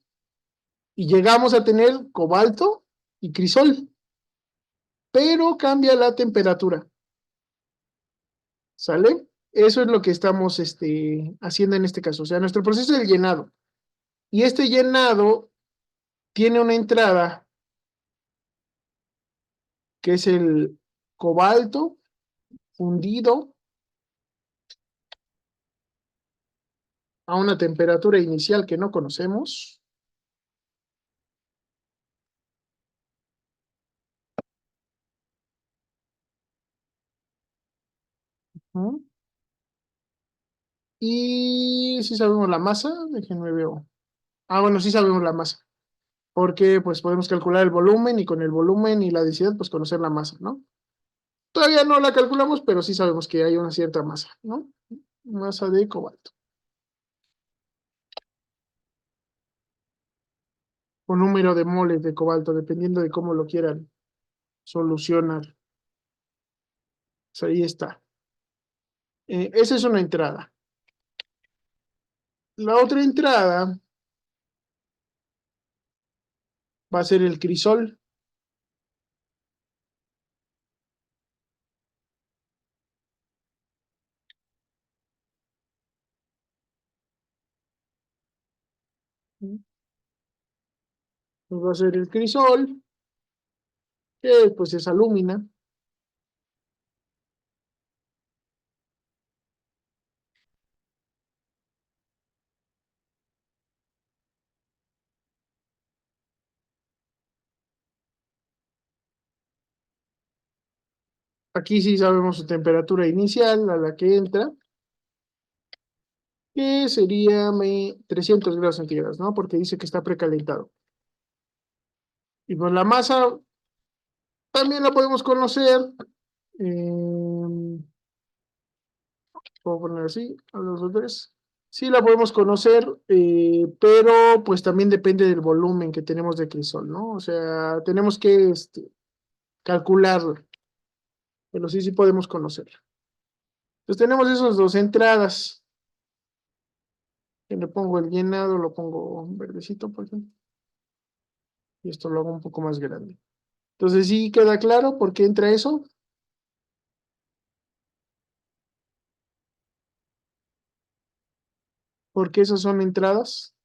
Y llegamos a tener cobalto y crisol, pero cambia la temperatura. ¿Sale? Eso es lo que estamos haciendo en este caso. O sea, nuestro proceso es el llenado. Y este llenado tiene una entrada que es el cobalto fundido a una temperatura inicial que no conocemos. ¿No? Y si sabemos la masa, déjenme ver. Ah, bueno, sí sabemos la masa, porque pues podemos calcular el volumen y con el volumen y la densidad pues conocer la masa, ¿no? Todavía no la calculamos, pero sí sabemos que hay una cierta masa, ¿no? Masa de cobalto. O número de moles de cobalto, dependiendo de cómo lo quieran solucionar. Pues ahí está. Esa es una entrada. La otra entrada va a ser el crisol. Va a ser el crisol, que pues es alúmina. Aquí sí sabemos su temperatura inicial a la que entra, que sería 300 grados centígrados, ¿no? Porque dice que está precalentado. Y pues la masa también la podemos conocer. Puedo poner así a los dos. Sí la podemos conocer, pero pues también depende del volumen que tenemos de crisol, ¿no? O sea, tenemos que calcularlo, pero sí podemos conocerlo. Entonces tenemos esas dos entradas. Que le pongo el llenado, lo pongo verdecito, por ejemplo. Y esto lo hago un poco más grande. Entonces sí queda claro por qué entra eso. Porque esas son entradas.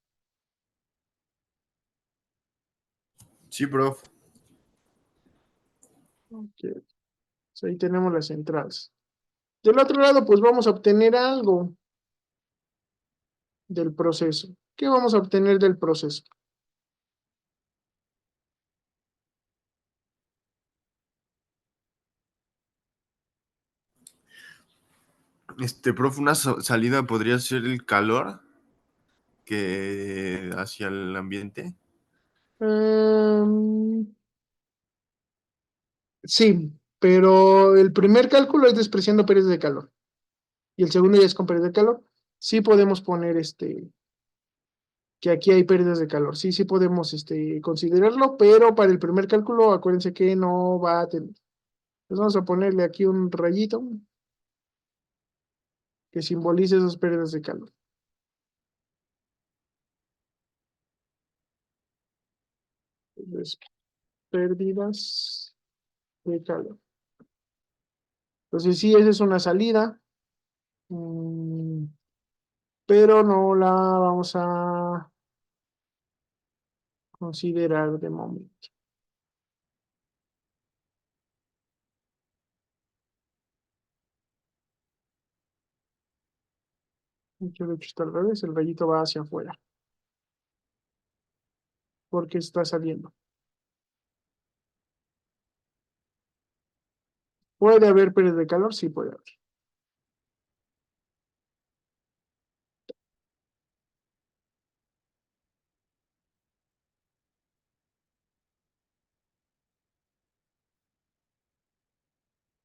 Sí, prof. Ok. Pues ahí tenemos las entradas. Del otro lado, pues vamos a obtener algo del proceso. ¿Qué vamos a obtener del proceso? Prof, una salida podría ser el calor que hacia el ambiente. Sí, pero el primer cálculo es despreciando pérdidas de calor. Y el segundo ya es con pérdidas de calor. Sí podemos poner que aquí hay pérdidas de calor. Sí podemos considerarlo, pero para el primer cálculo, acuérdense que no va a tener. Entonces vamos a ponerle aquí un rayito que simbolice esas pérdidas de calor. Entonces, pérdidas de calor. Entonces, sí, esa es una salida, pero no la vamos a considerar de momento. Aquí de hecho está al revés, el rayito va hacia afuera, porque está saliendo. ¿Puede haber pérdidas de calor? Sí, puede haber.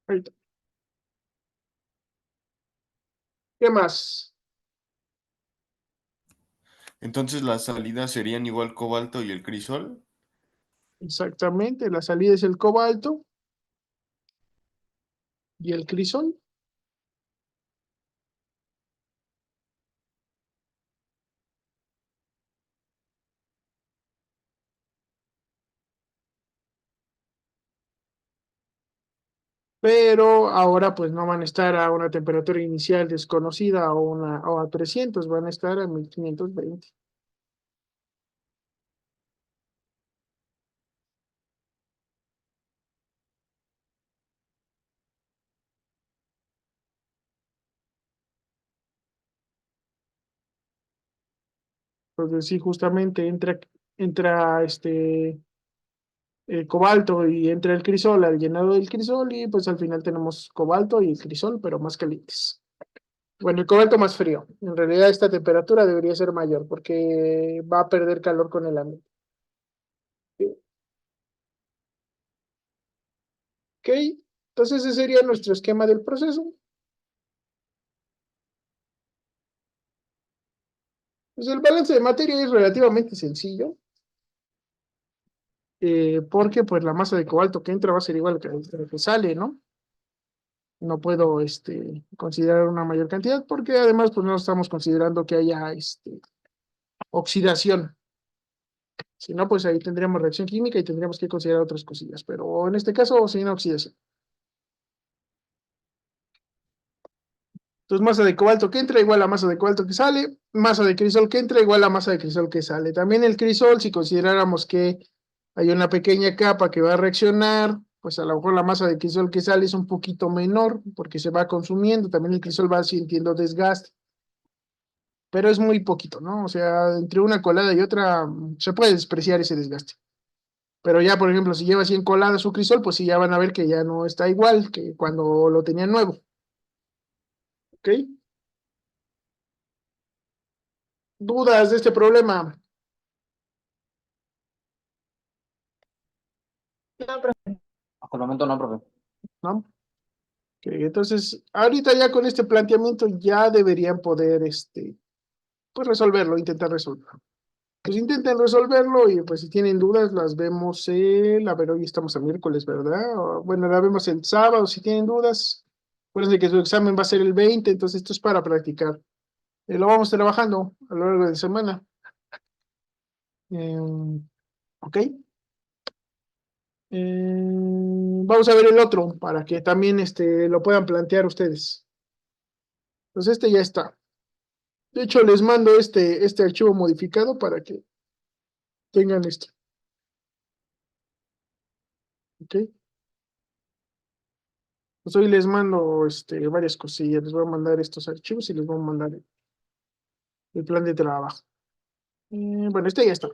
Ahí está. ¿Qué más? Entonces las salidas serían igual cobalto y el crisol. Exactamente, la salida es el cobalto y el crisol. Pero ahora pues no van a estar a una temperatura inicial desconocida o a 300, van a estar a 1520. Entonces sí, justamente entra cobalto y entra el crisol al llenado del crisol y pues al final tenemos cobalto y el crisol, pero más calientes. Bueno, el cobalto más frío. En realidad esta temperatura debería ser mayor porque va a perder calor con el ambiente. Ok, entonces ese sería nuestro esquema del proceso. Pues el balance de materia es relativamente sencillo, porque pues la masa de cobalto que entra va a ser igual que la que sale, ¿no? No puedo considerar una mayor cantidad porque además pues no estamos considerando que haya oxidación. Si no, pues ahí tendríamos reacción química y tendríamos que considerar otras cosillas, pero en este caso sin oxidación. Entonces, masa de cobalto que entra igual a masa de cobalto que sale, masa de crisol que entra igual a masa de crisol que sale. También el crisol, si consideráramos que hay una pequeña capa que va a reaccionar, pues a lo mejor la masa de crisol que sale es un poquito menor porque se va consumiendo, también el crisol va sintiendo desgaste, pero es muy poquito, ¿no? O sea, entre una colada y otra se puede despreciar ese desgaste. Pero ya, por ejemplo, si lleva 100 coladas su crisol, pues sí, ya van a ver que ya no está igual que cuando lo tenían nuevo. ¿Ok? ¿Dudas de este problema? No, profe. Hasta el momento no, profe. ¿No? Ok, entonces, ahorita ya con este planteamiento ya deberían poder, pues resolverlo, intentar resolverlo. Pues intenten resolverlo y pues si tienen dudas las vemos a ver, hoy estamos a miércoles, ¿verdad? Bueno, la vemos el sábado si tienen dudas. Acuérdense que su examen va a ser el 20, entonces esto es para practicar. Lo vamos trabajando a lo largo de la semana. Ok. Vamos a ver el otro para que también lo puedan plantear ustedes. Entonces este ya está. De hecho, les mando este archivo modificado para que tengan esto. Ok. Pues hoy les mando varias cosillas. Les voy a mandar estos archivos y les voy a mandar el plan de trabajo. Bueno, este ya está.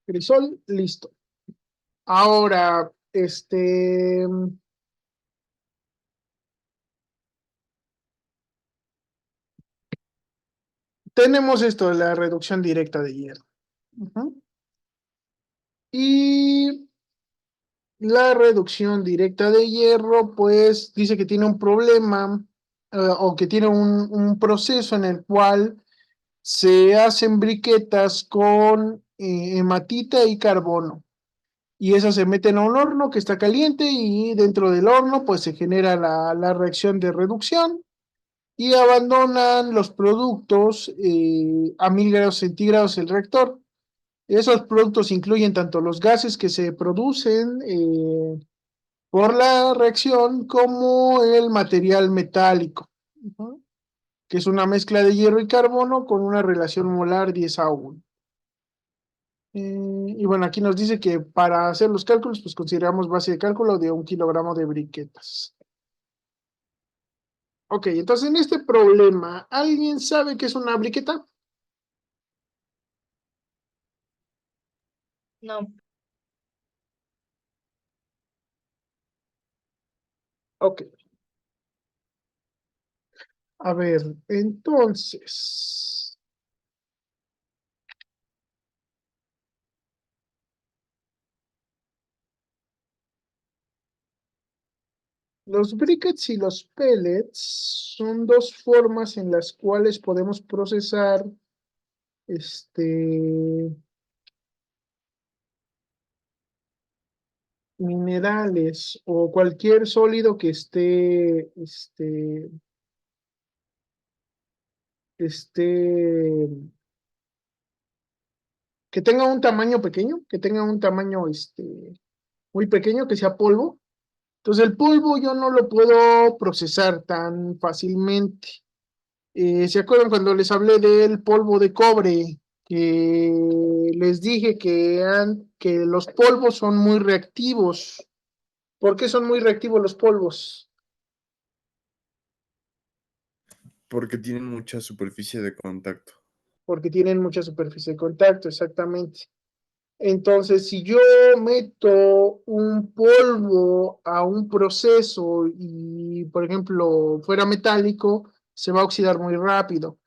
Crisol, listo. Ahora, tenemos esto, la reducción directa de hierro. Ujú. Y la reducción directa de hierro, pues dice que tiene un problema o que tiene un proceso en el cual se hacen briquetas con hematita y carbono. Y esas se meten a un horno que está caliente y dentro del horno pues se genera la reacción de reducción y abandonan los productos a 1000 grados centígrados el reactor. Esos productos incluyen tanto los gases que se producen por la reacción como el material metálico, ujú, que es una mezcla de hierro y carbono con una relación molar 10 a 1. Y bueno, aquí nos dice que para hacer los cálculos, pues consideramos base de cálculo de 1 kilogramo de briquetas. Ok, entonces en este problema, ¿alguien sabe qué es una briqueta? No, Ok, a ver, entonces, los briquettes y los pellets son dos formas en las cuales podemos procesar este, minerales o cualquier sólido que esté, que tenga un tamaño pequeño, que tenga un tamaño muy pequeño, que sea polvo. Entonces el polvo yo no lo puedo procesar tan fácilmente. ¿Se acuerdan cuando les hablé del polvo de cobre? Que les dije que los polvos son muy reactivos. ¿Por qué son muy reactivos los polvos? Porque tienen mucha superficie de contacto. Porque tienen mucha superficie de contacto, exactamente. Entonces, si yo meto un polvo a un proceso y, por ejemplo, fuera metálico, se va a oxidar muy rápido.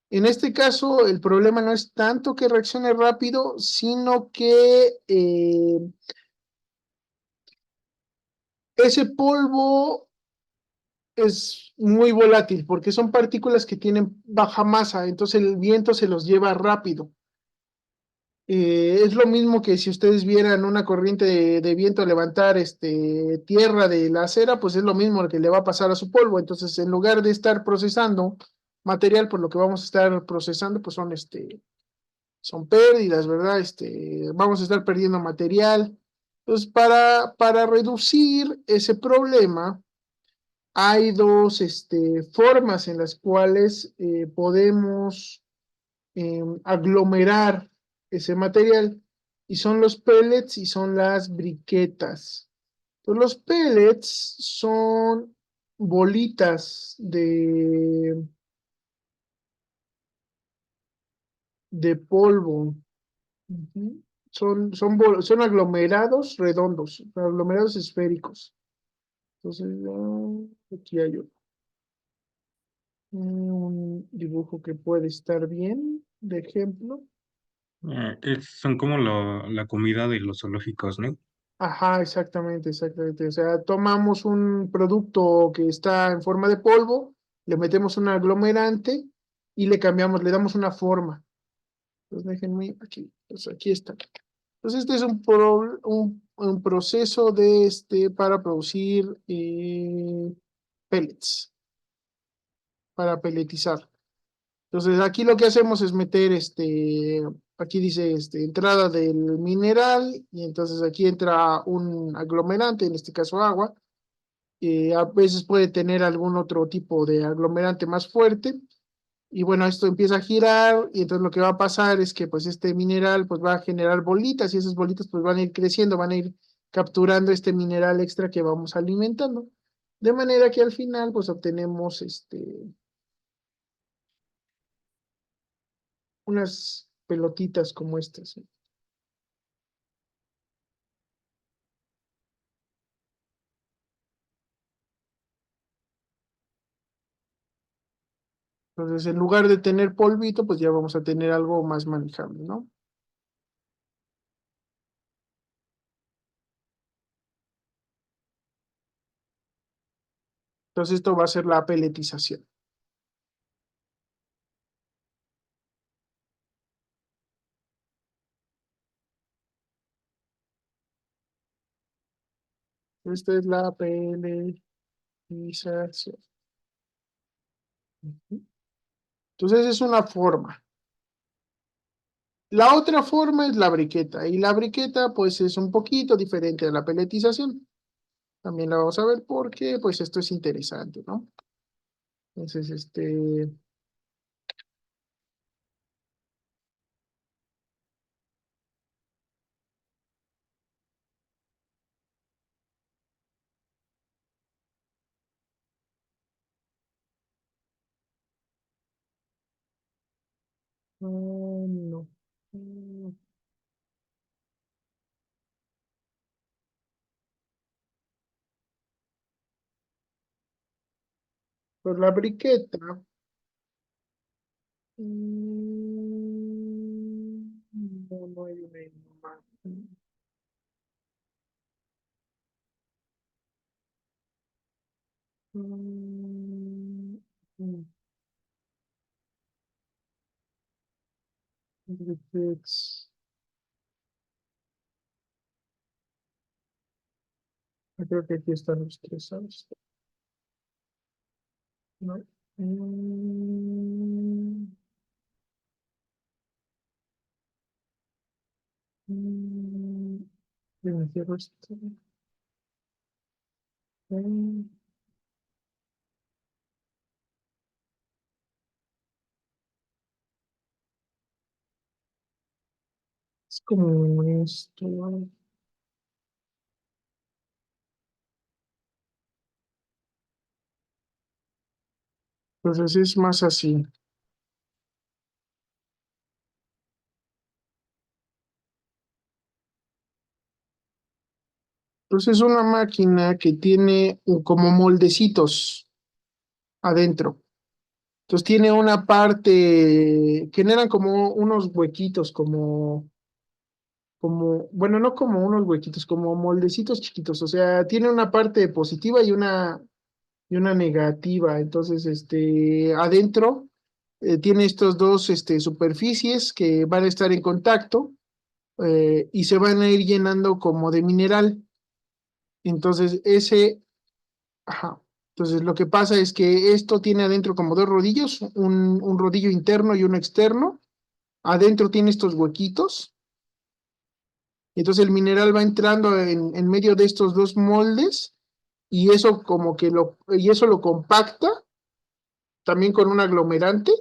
En este caso, el problema no es tanto que reaccione rápido, sino que ese polvo es muy volátil porque son partículas que tienen baja masa, entonces el viento se los lleva rápido. Es lo mismo que si ustedes vieran una corriente de viento levantar tierra de la acera, pues es lo mismo que le va a pasar a su polvo. Entonces, en lugar de estar procesando material, por lo que vamos a estar procesando, pues son pérdidas, ¿verdad? Vamos a estar perdiendo material. Entonces, para reducir ese problema, hay dos formas en las cuales podemos aglomerar ese material y son los pellets y son las briquetas. Entonces, los pellets son bolitas de polvo. Ujú. son aglomerados redondos, aglomerados esféricos. Entonces, aquí hay un dibujo que puede estar bien, de ejemplo. Son como la comida de los zoológicos, ¿no? Ajá, exactamente, exactamente. O sea, tomamos un producto que está en forma de polvo, le metemos un aglomerante y le cambiamos, le damos una forma. Entonces, déjenme aquí, pues aquí está. Entonces, este es un proceso para producir pellets, para pelletizar. Entonces, aquí lo que hacemos es meter aquí dice entrada del mineral, y entonces aquí entra un aglomerante, en este caso agua. A veces puede tener algún otro tipo de aglomerante más fuerte. Y bueno, esto empieza a girar, y entonces lo que va a pasar es que pues este mineral pues va a generar bolitas, y esas bolitas pues van a ir creciendo, van a ir capturando este mineral extra que vamos alimentando. De manera que al final pues obtenemos unas pelotitas como estas, ¿sí? Entonces, en lugar de tener polvito, pues ya vamos a tener algo más manejable, ¿no? Entonces, esto va a ser la peletización. Esta es la peletización. Entonces, es una forma. La otra forma es la briqueta, y la briqueta, pues, es un poquito diferente a la peletización. También la vamos a ver porque, pues, esto es interesante, ¿no? Entonces, no. Pues la briqueta. No, no hay una imagen. Mm, mm, briquettes. Creo que aquí están los tres, ¿sabes? ¿No? Mm, mm, me cierro esto. Mm, es como esto, ¿no? Entonces es más así. Entonces es una máquina que tiene como moldecitos adentro. Entonces tiene una parte, generan como unos huequitos, bueno, no como unos huequitos, como moldecitos chiquitos. O sea, tiene una parte positiva y una negativa. Entonces, adentro tiene estos dos superficies que van a estar en contacto, y se van a ir llenando como de mineral. Entonces, ajá. Entonces, lo que pasa es que esto tiene adentro como dos rodillos, un rodillo interno y uno externo. Adentro tiene estos huequitos. Entonces, el mineral va entrando en medio de estos dos moldes, y eso lo compacta también con un aglomerante.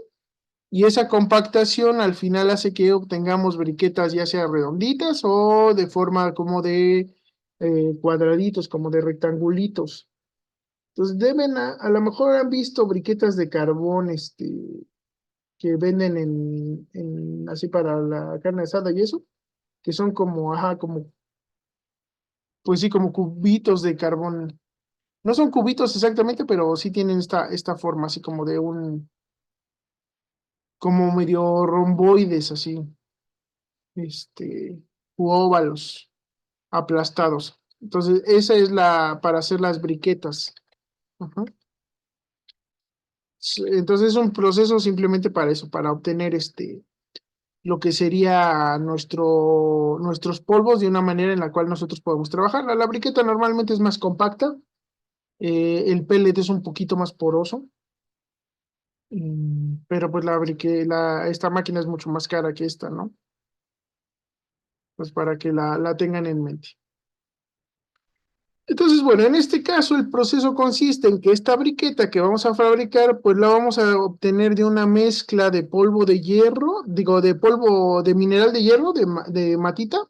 Y esa compactación al final hace que obtengamos briquetas ya sea redonditas o de forma como de cuadraditos, como de rectangulitos. Entonces a lo mejor han visto briquetas de carbón que venden así para la carne asada y eso. que son como, ajá, como, pues sí, como cubitos de carbón. No son cubitos exactamente, pero sí tienen esta forma, así como de como medio romboides, así, u óvalos aplastados. Entonces, esa es para hacer las briquetas. Ajá. Entonces, es un proceso simplemente para eso, para obtener lo que sería nuestros polvos de una manera en la cual nosotros podemos trabajar. La briqueta normalmente es más compacta, el pellet es un poquito más poroso, pero pues esta máquina es mucho más cara que esta, ¿no? Pues para que la tengan en mente. Entonces, bueno, en este caso el proceso consiste en que esta briqueta que vamos a fabricar, pues la vamos a obtener de una mezcla de polvo de hierro, digo, de polvo de mineral de hierro, de matita,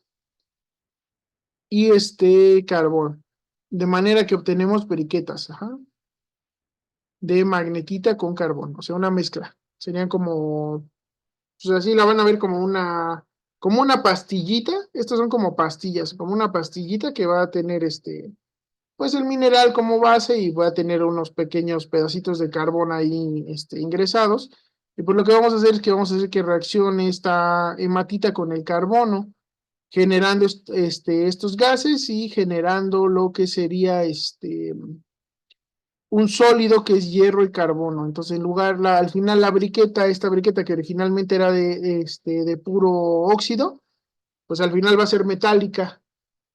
y carbón, de manera que obtenemos briquetas, ajá, de magnetita con carbón, o sea, una mezcla. Serían como, pues así la van a ver como una pastillita, estas son como pastillas, como una pastillita que va a tener pues el mineral como base y va a tener unos pequeños pedacitos de carbón ahí, ingresados. Y pues lo que vamos a hacer es que vamos a hacer que reaccione esta hematita con el carbono, generando estos gases y generando lo que sería un sólido que es hierro y carbono. Entonces, al final esta briqueta que originalmente era de puro óxido, pues al final va a ser metálica.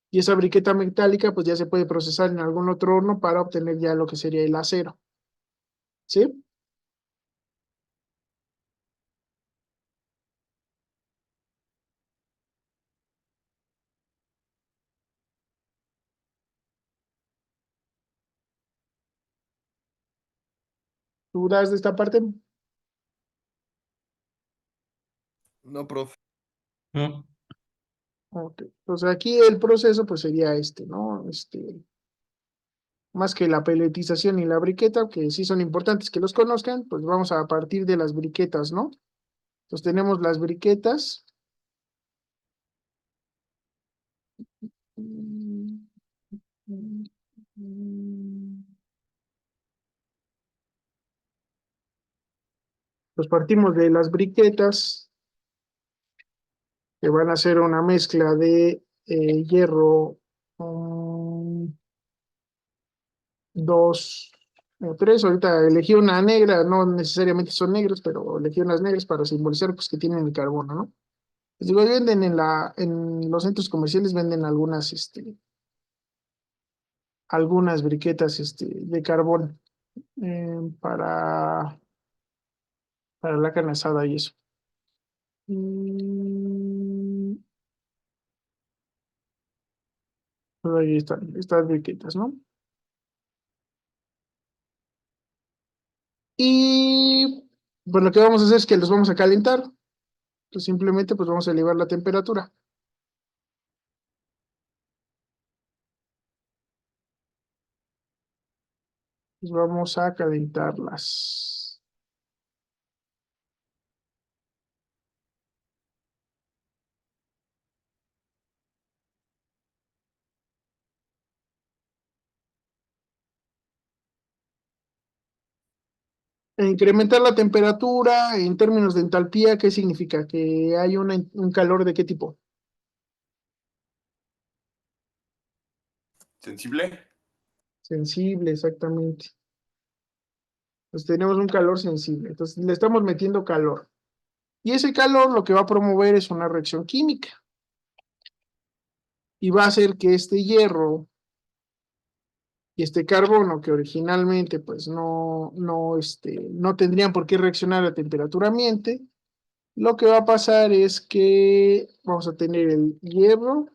Y esa briqueta metálica, pues ya se puede procesar en algún otro horno para obtener ya lo que sería el acero. ¿Sí? ¿Dudas de esta parte? No, profe. No, Ok. Entonces aquí el proceso pues sería ¿no? Más que la peletización y la briqueta, que sí son importantes que los conozcan, pues vamos a partir de las briquetas, ¿no? Entonces tenemos las briquetas. Pues partimos de las briquetas, que van a ser una mezcla de hierro, dos o tres. Ahorita elegí una negra, no necesariamente son negros, pero elegí unas negras para simbolizar pues que tienen el carbono, ¿no? Les digo, venden en los centros comerciales venden algunas briquetas de carbón para la carne asada y eso. Mm, pues ahí están estas briquetas, ¿no? Y pues lo que vamos a hacer es que los vamos a calentar. Pues simplemente pues vamos a elevar la temperatura. Pues vamos a calentarlas. Incrementar la temperatura en términos de entalpía, ¿qué significa? Que hay un calor de qué tipo. ¿Sensible? Sensible, exactamente. Pues tenemos un calor sensible. Entonces le estamos metiendo calor. Y ese calor lo que va a promover es una reacción química. Y va a hacer que este hierro y este carbono, que originalmente pues no tendrían por qué reaccionar a temperatura ambiente, lo que va a pasar es que vamos a tener el hierro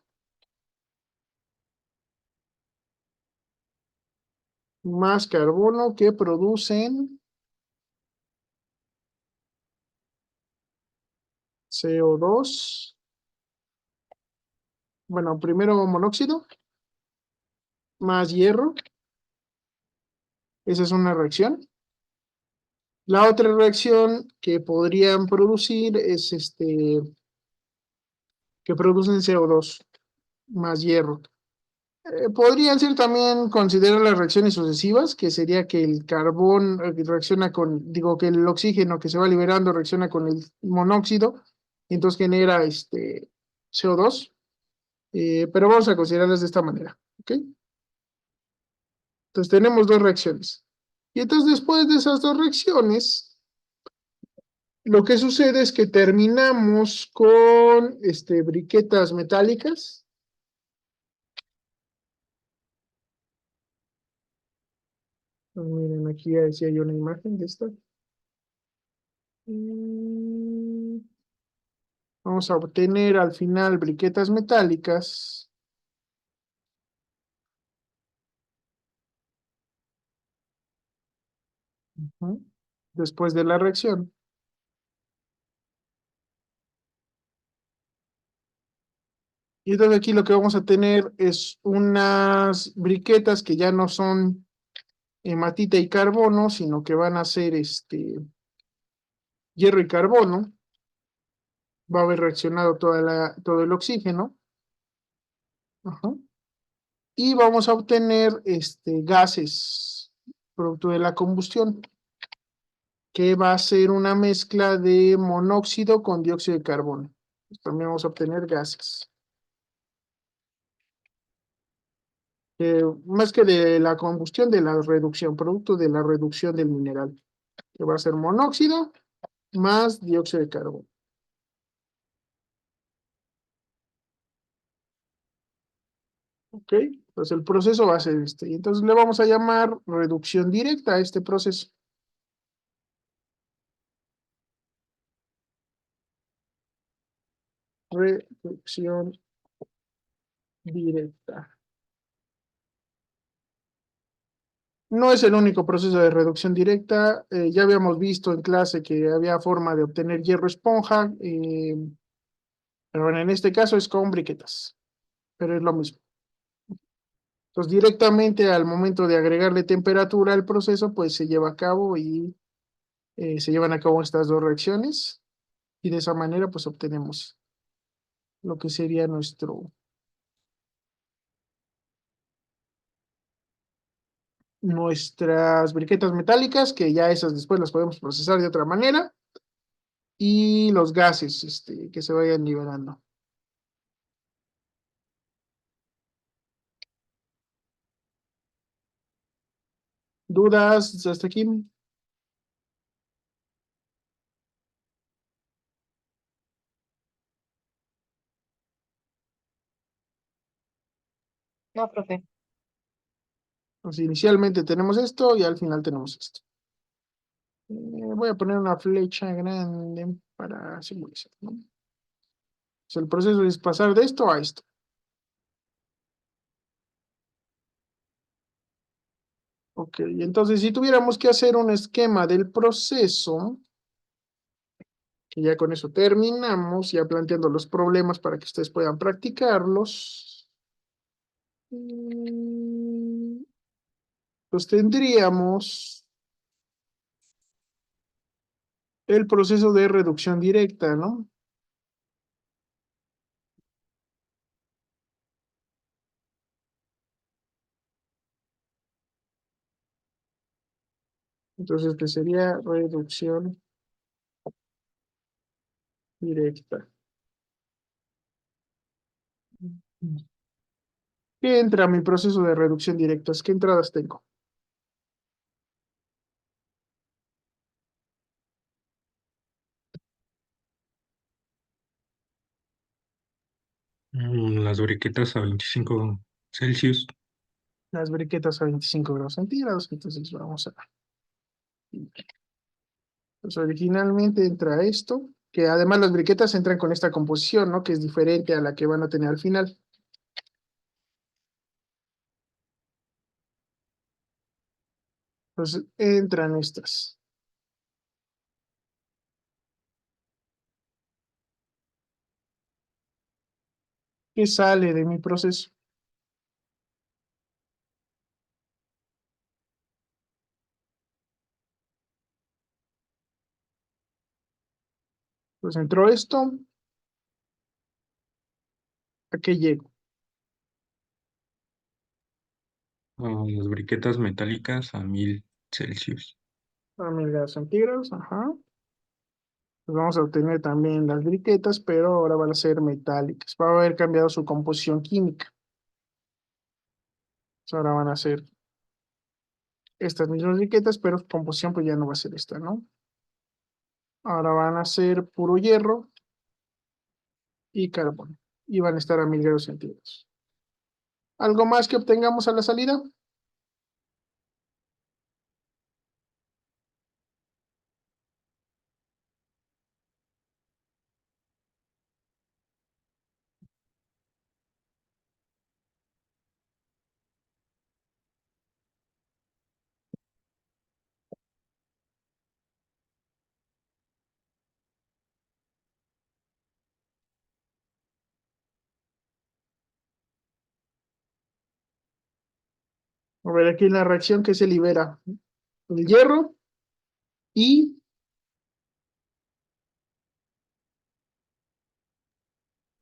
más carbono que producen CO2. Bueno, primero monóxido más hierro. Esa es una reacción. La otra reacción que podrían producir es que producen CO2 más hierro. Podrían ser también considerar las reacciones sucesivas, que sería que el carbón reacciona con, digo, que el oxígeno que se va liberando reacciona con el monóxido, y entonces genera CO2, pero vamos a considerarlas de esta manera, ¿ok? Entonces tenemos dos reacciones. Y entonces después de esas dos reacciones, lo que sucede es que terminamos con briquetas metálicas. Miren, aquí ya decía yo una imagen de esta. Vamos a obtener al final briquetas metálicas. Ujú, después de la reacción. Y entonces aquí lo que vamos a tener es unas briquetas que ya no son hematita y carbono, sino que van a ser hierro y carbono. Va a haber reaccionado todo el oxígeno. Ajá. Y vamos a obtener gases producto de la combustión, que va a ser una mezcla de monóxido con dióxido de carbono. También vamos a obtener gases. Más que de la combustión, de la reducción, producto de la reducción del mineral, que va a ser monóxido más dióxido de carbono. ¿Ok? Entonces el proceso va a ser este. Y entonces le vamos a llamar reducción directa a este proceso. Reducción directa. No es el único proceso de reducción directa. Ya habíamos visto en clase que había forma de obtener hierro esponja, pero bueno, en este caso es con briquetas, pero es lo mismo. Entonces, directamente al momento de agregarle temperatura al proceso, pues se lleva a cabo y se llevan a cabo estas dos reacciones y de esa manera pues obtenemos lo que sería nuestras briquetas metálicas, que ya esas después las podemos procesar de otra manera, y los gases que se vayan liberando. ¿Dudas hasta aquí? No, profe. Pues inicialmente tenemos esto y al final tenemos esto. Voy a poner una flecha grande para simbolizar, ¿no? O sea, el proceso es pasar de esto a esto. Ok, entonces si tuviéramos que hacer un esquema del proceso, que ya con eso terminamos, ya planteando los problemas para que ustedes puedan practicarlos, pues tendríamos el proceso de reducción directa, ¿no? Entonces, que sería reducción directa. ¿Qué entra a mi proceso de reducción directa? ¿Qué entradas tengo? Las briquetas a 25 Celsius. Las briquetas a 25 grados centígrados, entonces vamos a... Pues originalmente entra esto, que además las briquetas entran con esta composición, ¿no? Que es diferente a la que van a tener al final. Entonces entran estas. ¿Qué sale de mi proceso? Pues entró esto, ¿A qué llego? Las briquetas metálicas a 1000 Celsius. A 1000 grados centígrados, ajá. Pues vamos a obtener también las briquetas, pero ahora van a ser metálicas. Va a haber cambiado su composición química. Pues ahora van a ser estas mismas briquetas, pero su composición pues ya no va a ser esta, ¿no? Ahora van a ser puro hierro y carbón. Y van a estar a 1000 grados centígrados. ¿Algo más que obtengamos a la salida? A ver, aquí la reacción que se libera. El hierro y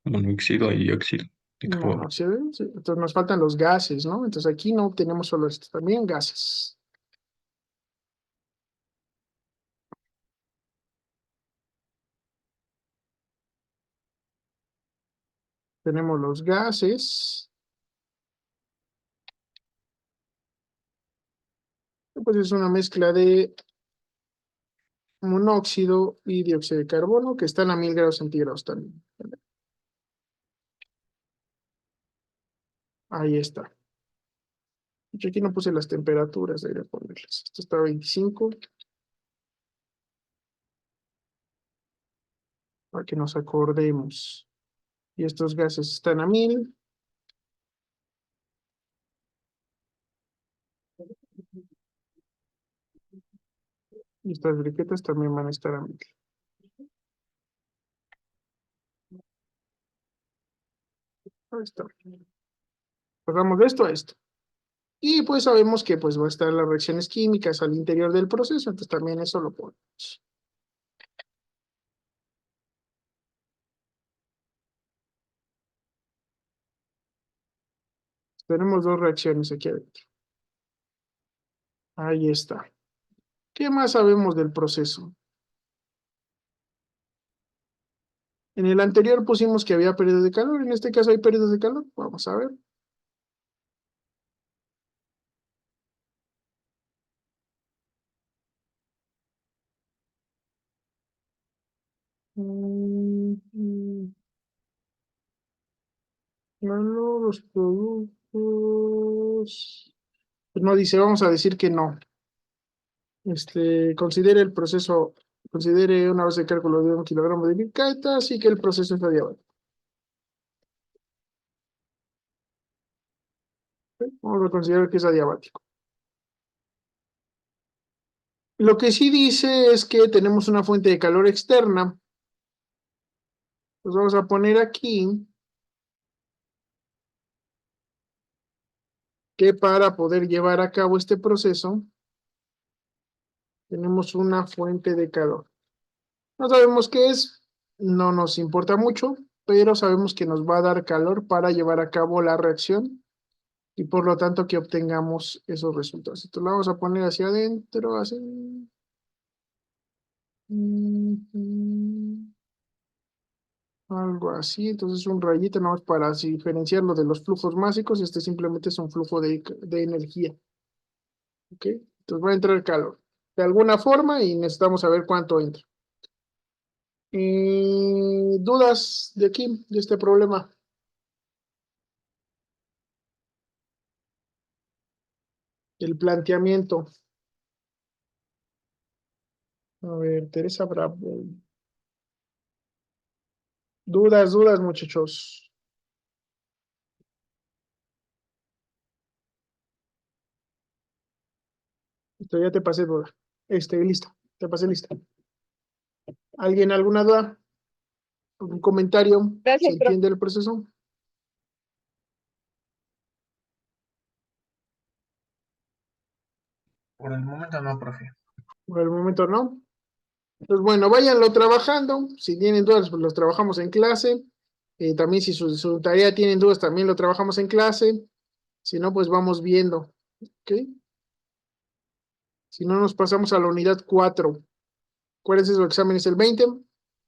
Monóxido y dióxido de carbono. monóxido. Sí. Entonces nos faltan los gases, ¿no? Entonces aquí no obtenemos solo esto, también gases. Tenemos los gases. Pues es una mezcla de monóxido y dióxido de carbono que están a 1000 grados centígrados también. Ahí está. Yo aquí no puse las temperaturas, debería ponerlas. Esto está a 25. Para que nos acordemos. Y estos gases están a 1000. Y estas briquetas también van a estar a 1000. Ahí está. Pasamos de esto a esto. Y pues sabemos que pues va a estar las reacciones químicas al interior del proceso, entonces también eso lo ponemos. Tenemos dos reacciones aquí adentro. Ahí está. ¿Qué más sabemos del proceso? En el anterior pusimos que había periodos de calor, en este caso hay periodos de calor. Vamos a ver. Bueno, los productos. Pues no dice, vamos a decir que no. Considere el proceso, considere una base de cálculo de 1 kilogramo de briqueta, así que el proceso es adiabático. Vamos a considerar que es adiabático. Lo que sí dice es que tenemos una fuente de calor externa. Pues vamos a poner aquí que para poder llevar a cabo este proceso tenemos una fuente de calor. No sabemos qué es, no nos importa mucho, pero sabemos que nos va a dar calor para llevar a cabo la reacción y por lo tanto que obtengamos esos resultados. Entonces lo vamos a poner hacia adentro, así. Algo así, entonces un rayito nada más para así diferenciarlo de los flujos básicos. Este simplemente es un flujo de energía. ¿Ok? Entonces va a entrar calor de alguna forma y necesitamos saber cuánto entra. ¿Dudas de aquí, de este problema? El planteamiento. A ver, Teresa Bravo. Dudas, muchachos. Listo, ya te pasé duda. Listo, te pasé lista. ¿Alguien alguna duda? ¿Un comentario? ¿Se Gracias, profe. entiende el proceso? Por el momento no, profe. Por el momento no. Pues bueno, váyanlo trabajando. Si tienen dudas, pues los trabajamos en clase. También si su tarea tienen dudas, también lo trabajamos en clase. Si no, pues vamos viendo. ¿Ok? Si no, nos pasamos a la unidad 4. Acuérdense, su examen es el 20.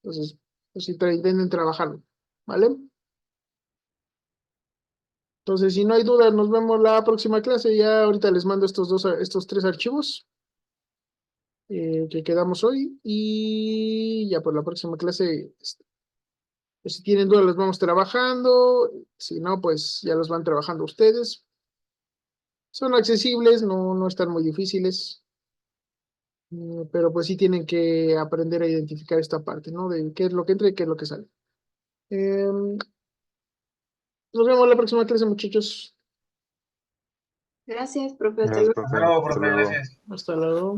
Entonces, pues si intenten trabajarlo. ¿Vale? Entonces, si no hay dudas, nos vemos la próxima clase. Ya ahorita les mando estos 3 archivos que quedamos hoy. Y ya por la próxima clase, pues, si tienen dudas, los vamos trabajando. Si no, pues ya los van trabajando ustedes. Son accesibles, no están muy difíciles. Pero pues sí tienen que aprender a identificar esta parte, ¿no? De qué es lo que entra y qué es lo que sale. Nos vemos la próxima clase, muchachos. Gracias, profe. Hasta Gracias, luego. profe. No, Hasta profe, luego. gracias. Hasta luego.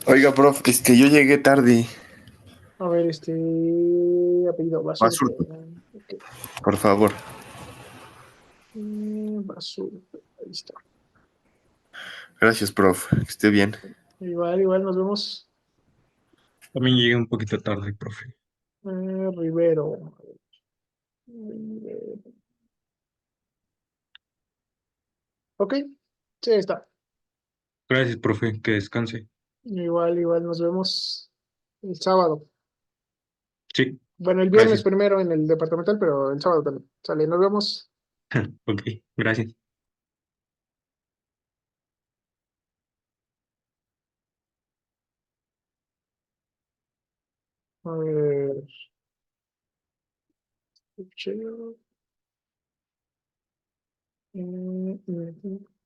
Oiga, prof, yo llegué tarde. A ver, apellido Basurto. Basurto, Ok. por favor. Basurto. Ahí está. Gracias, prof. Que esté bien. Igual, nos vemos. También llegué un poquito tarde, profe. Rivero. Rivero. Ok, sí, está. Gracias, profe. Que descanse. Igual, nos vemos el sábado. Sí, Bueno, el viernes gracias. primero en el departamental, pero el sábado también. Sale, nos vemos. Ok, gracias. A ver. Chévere.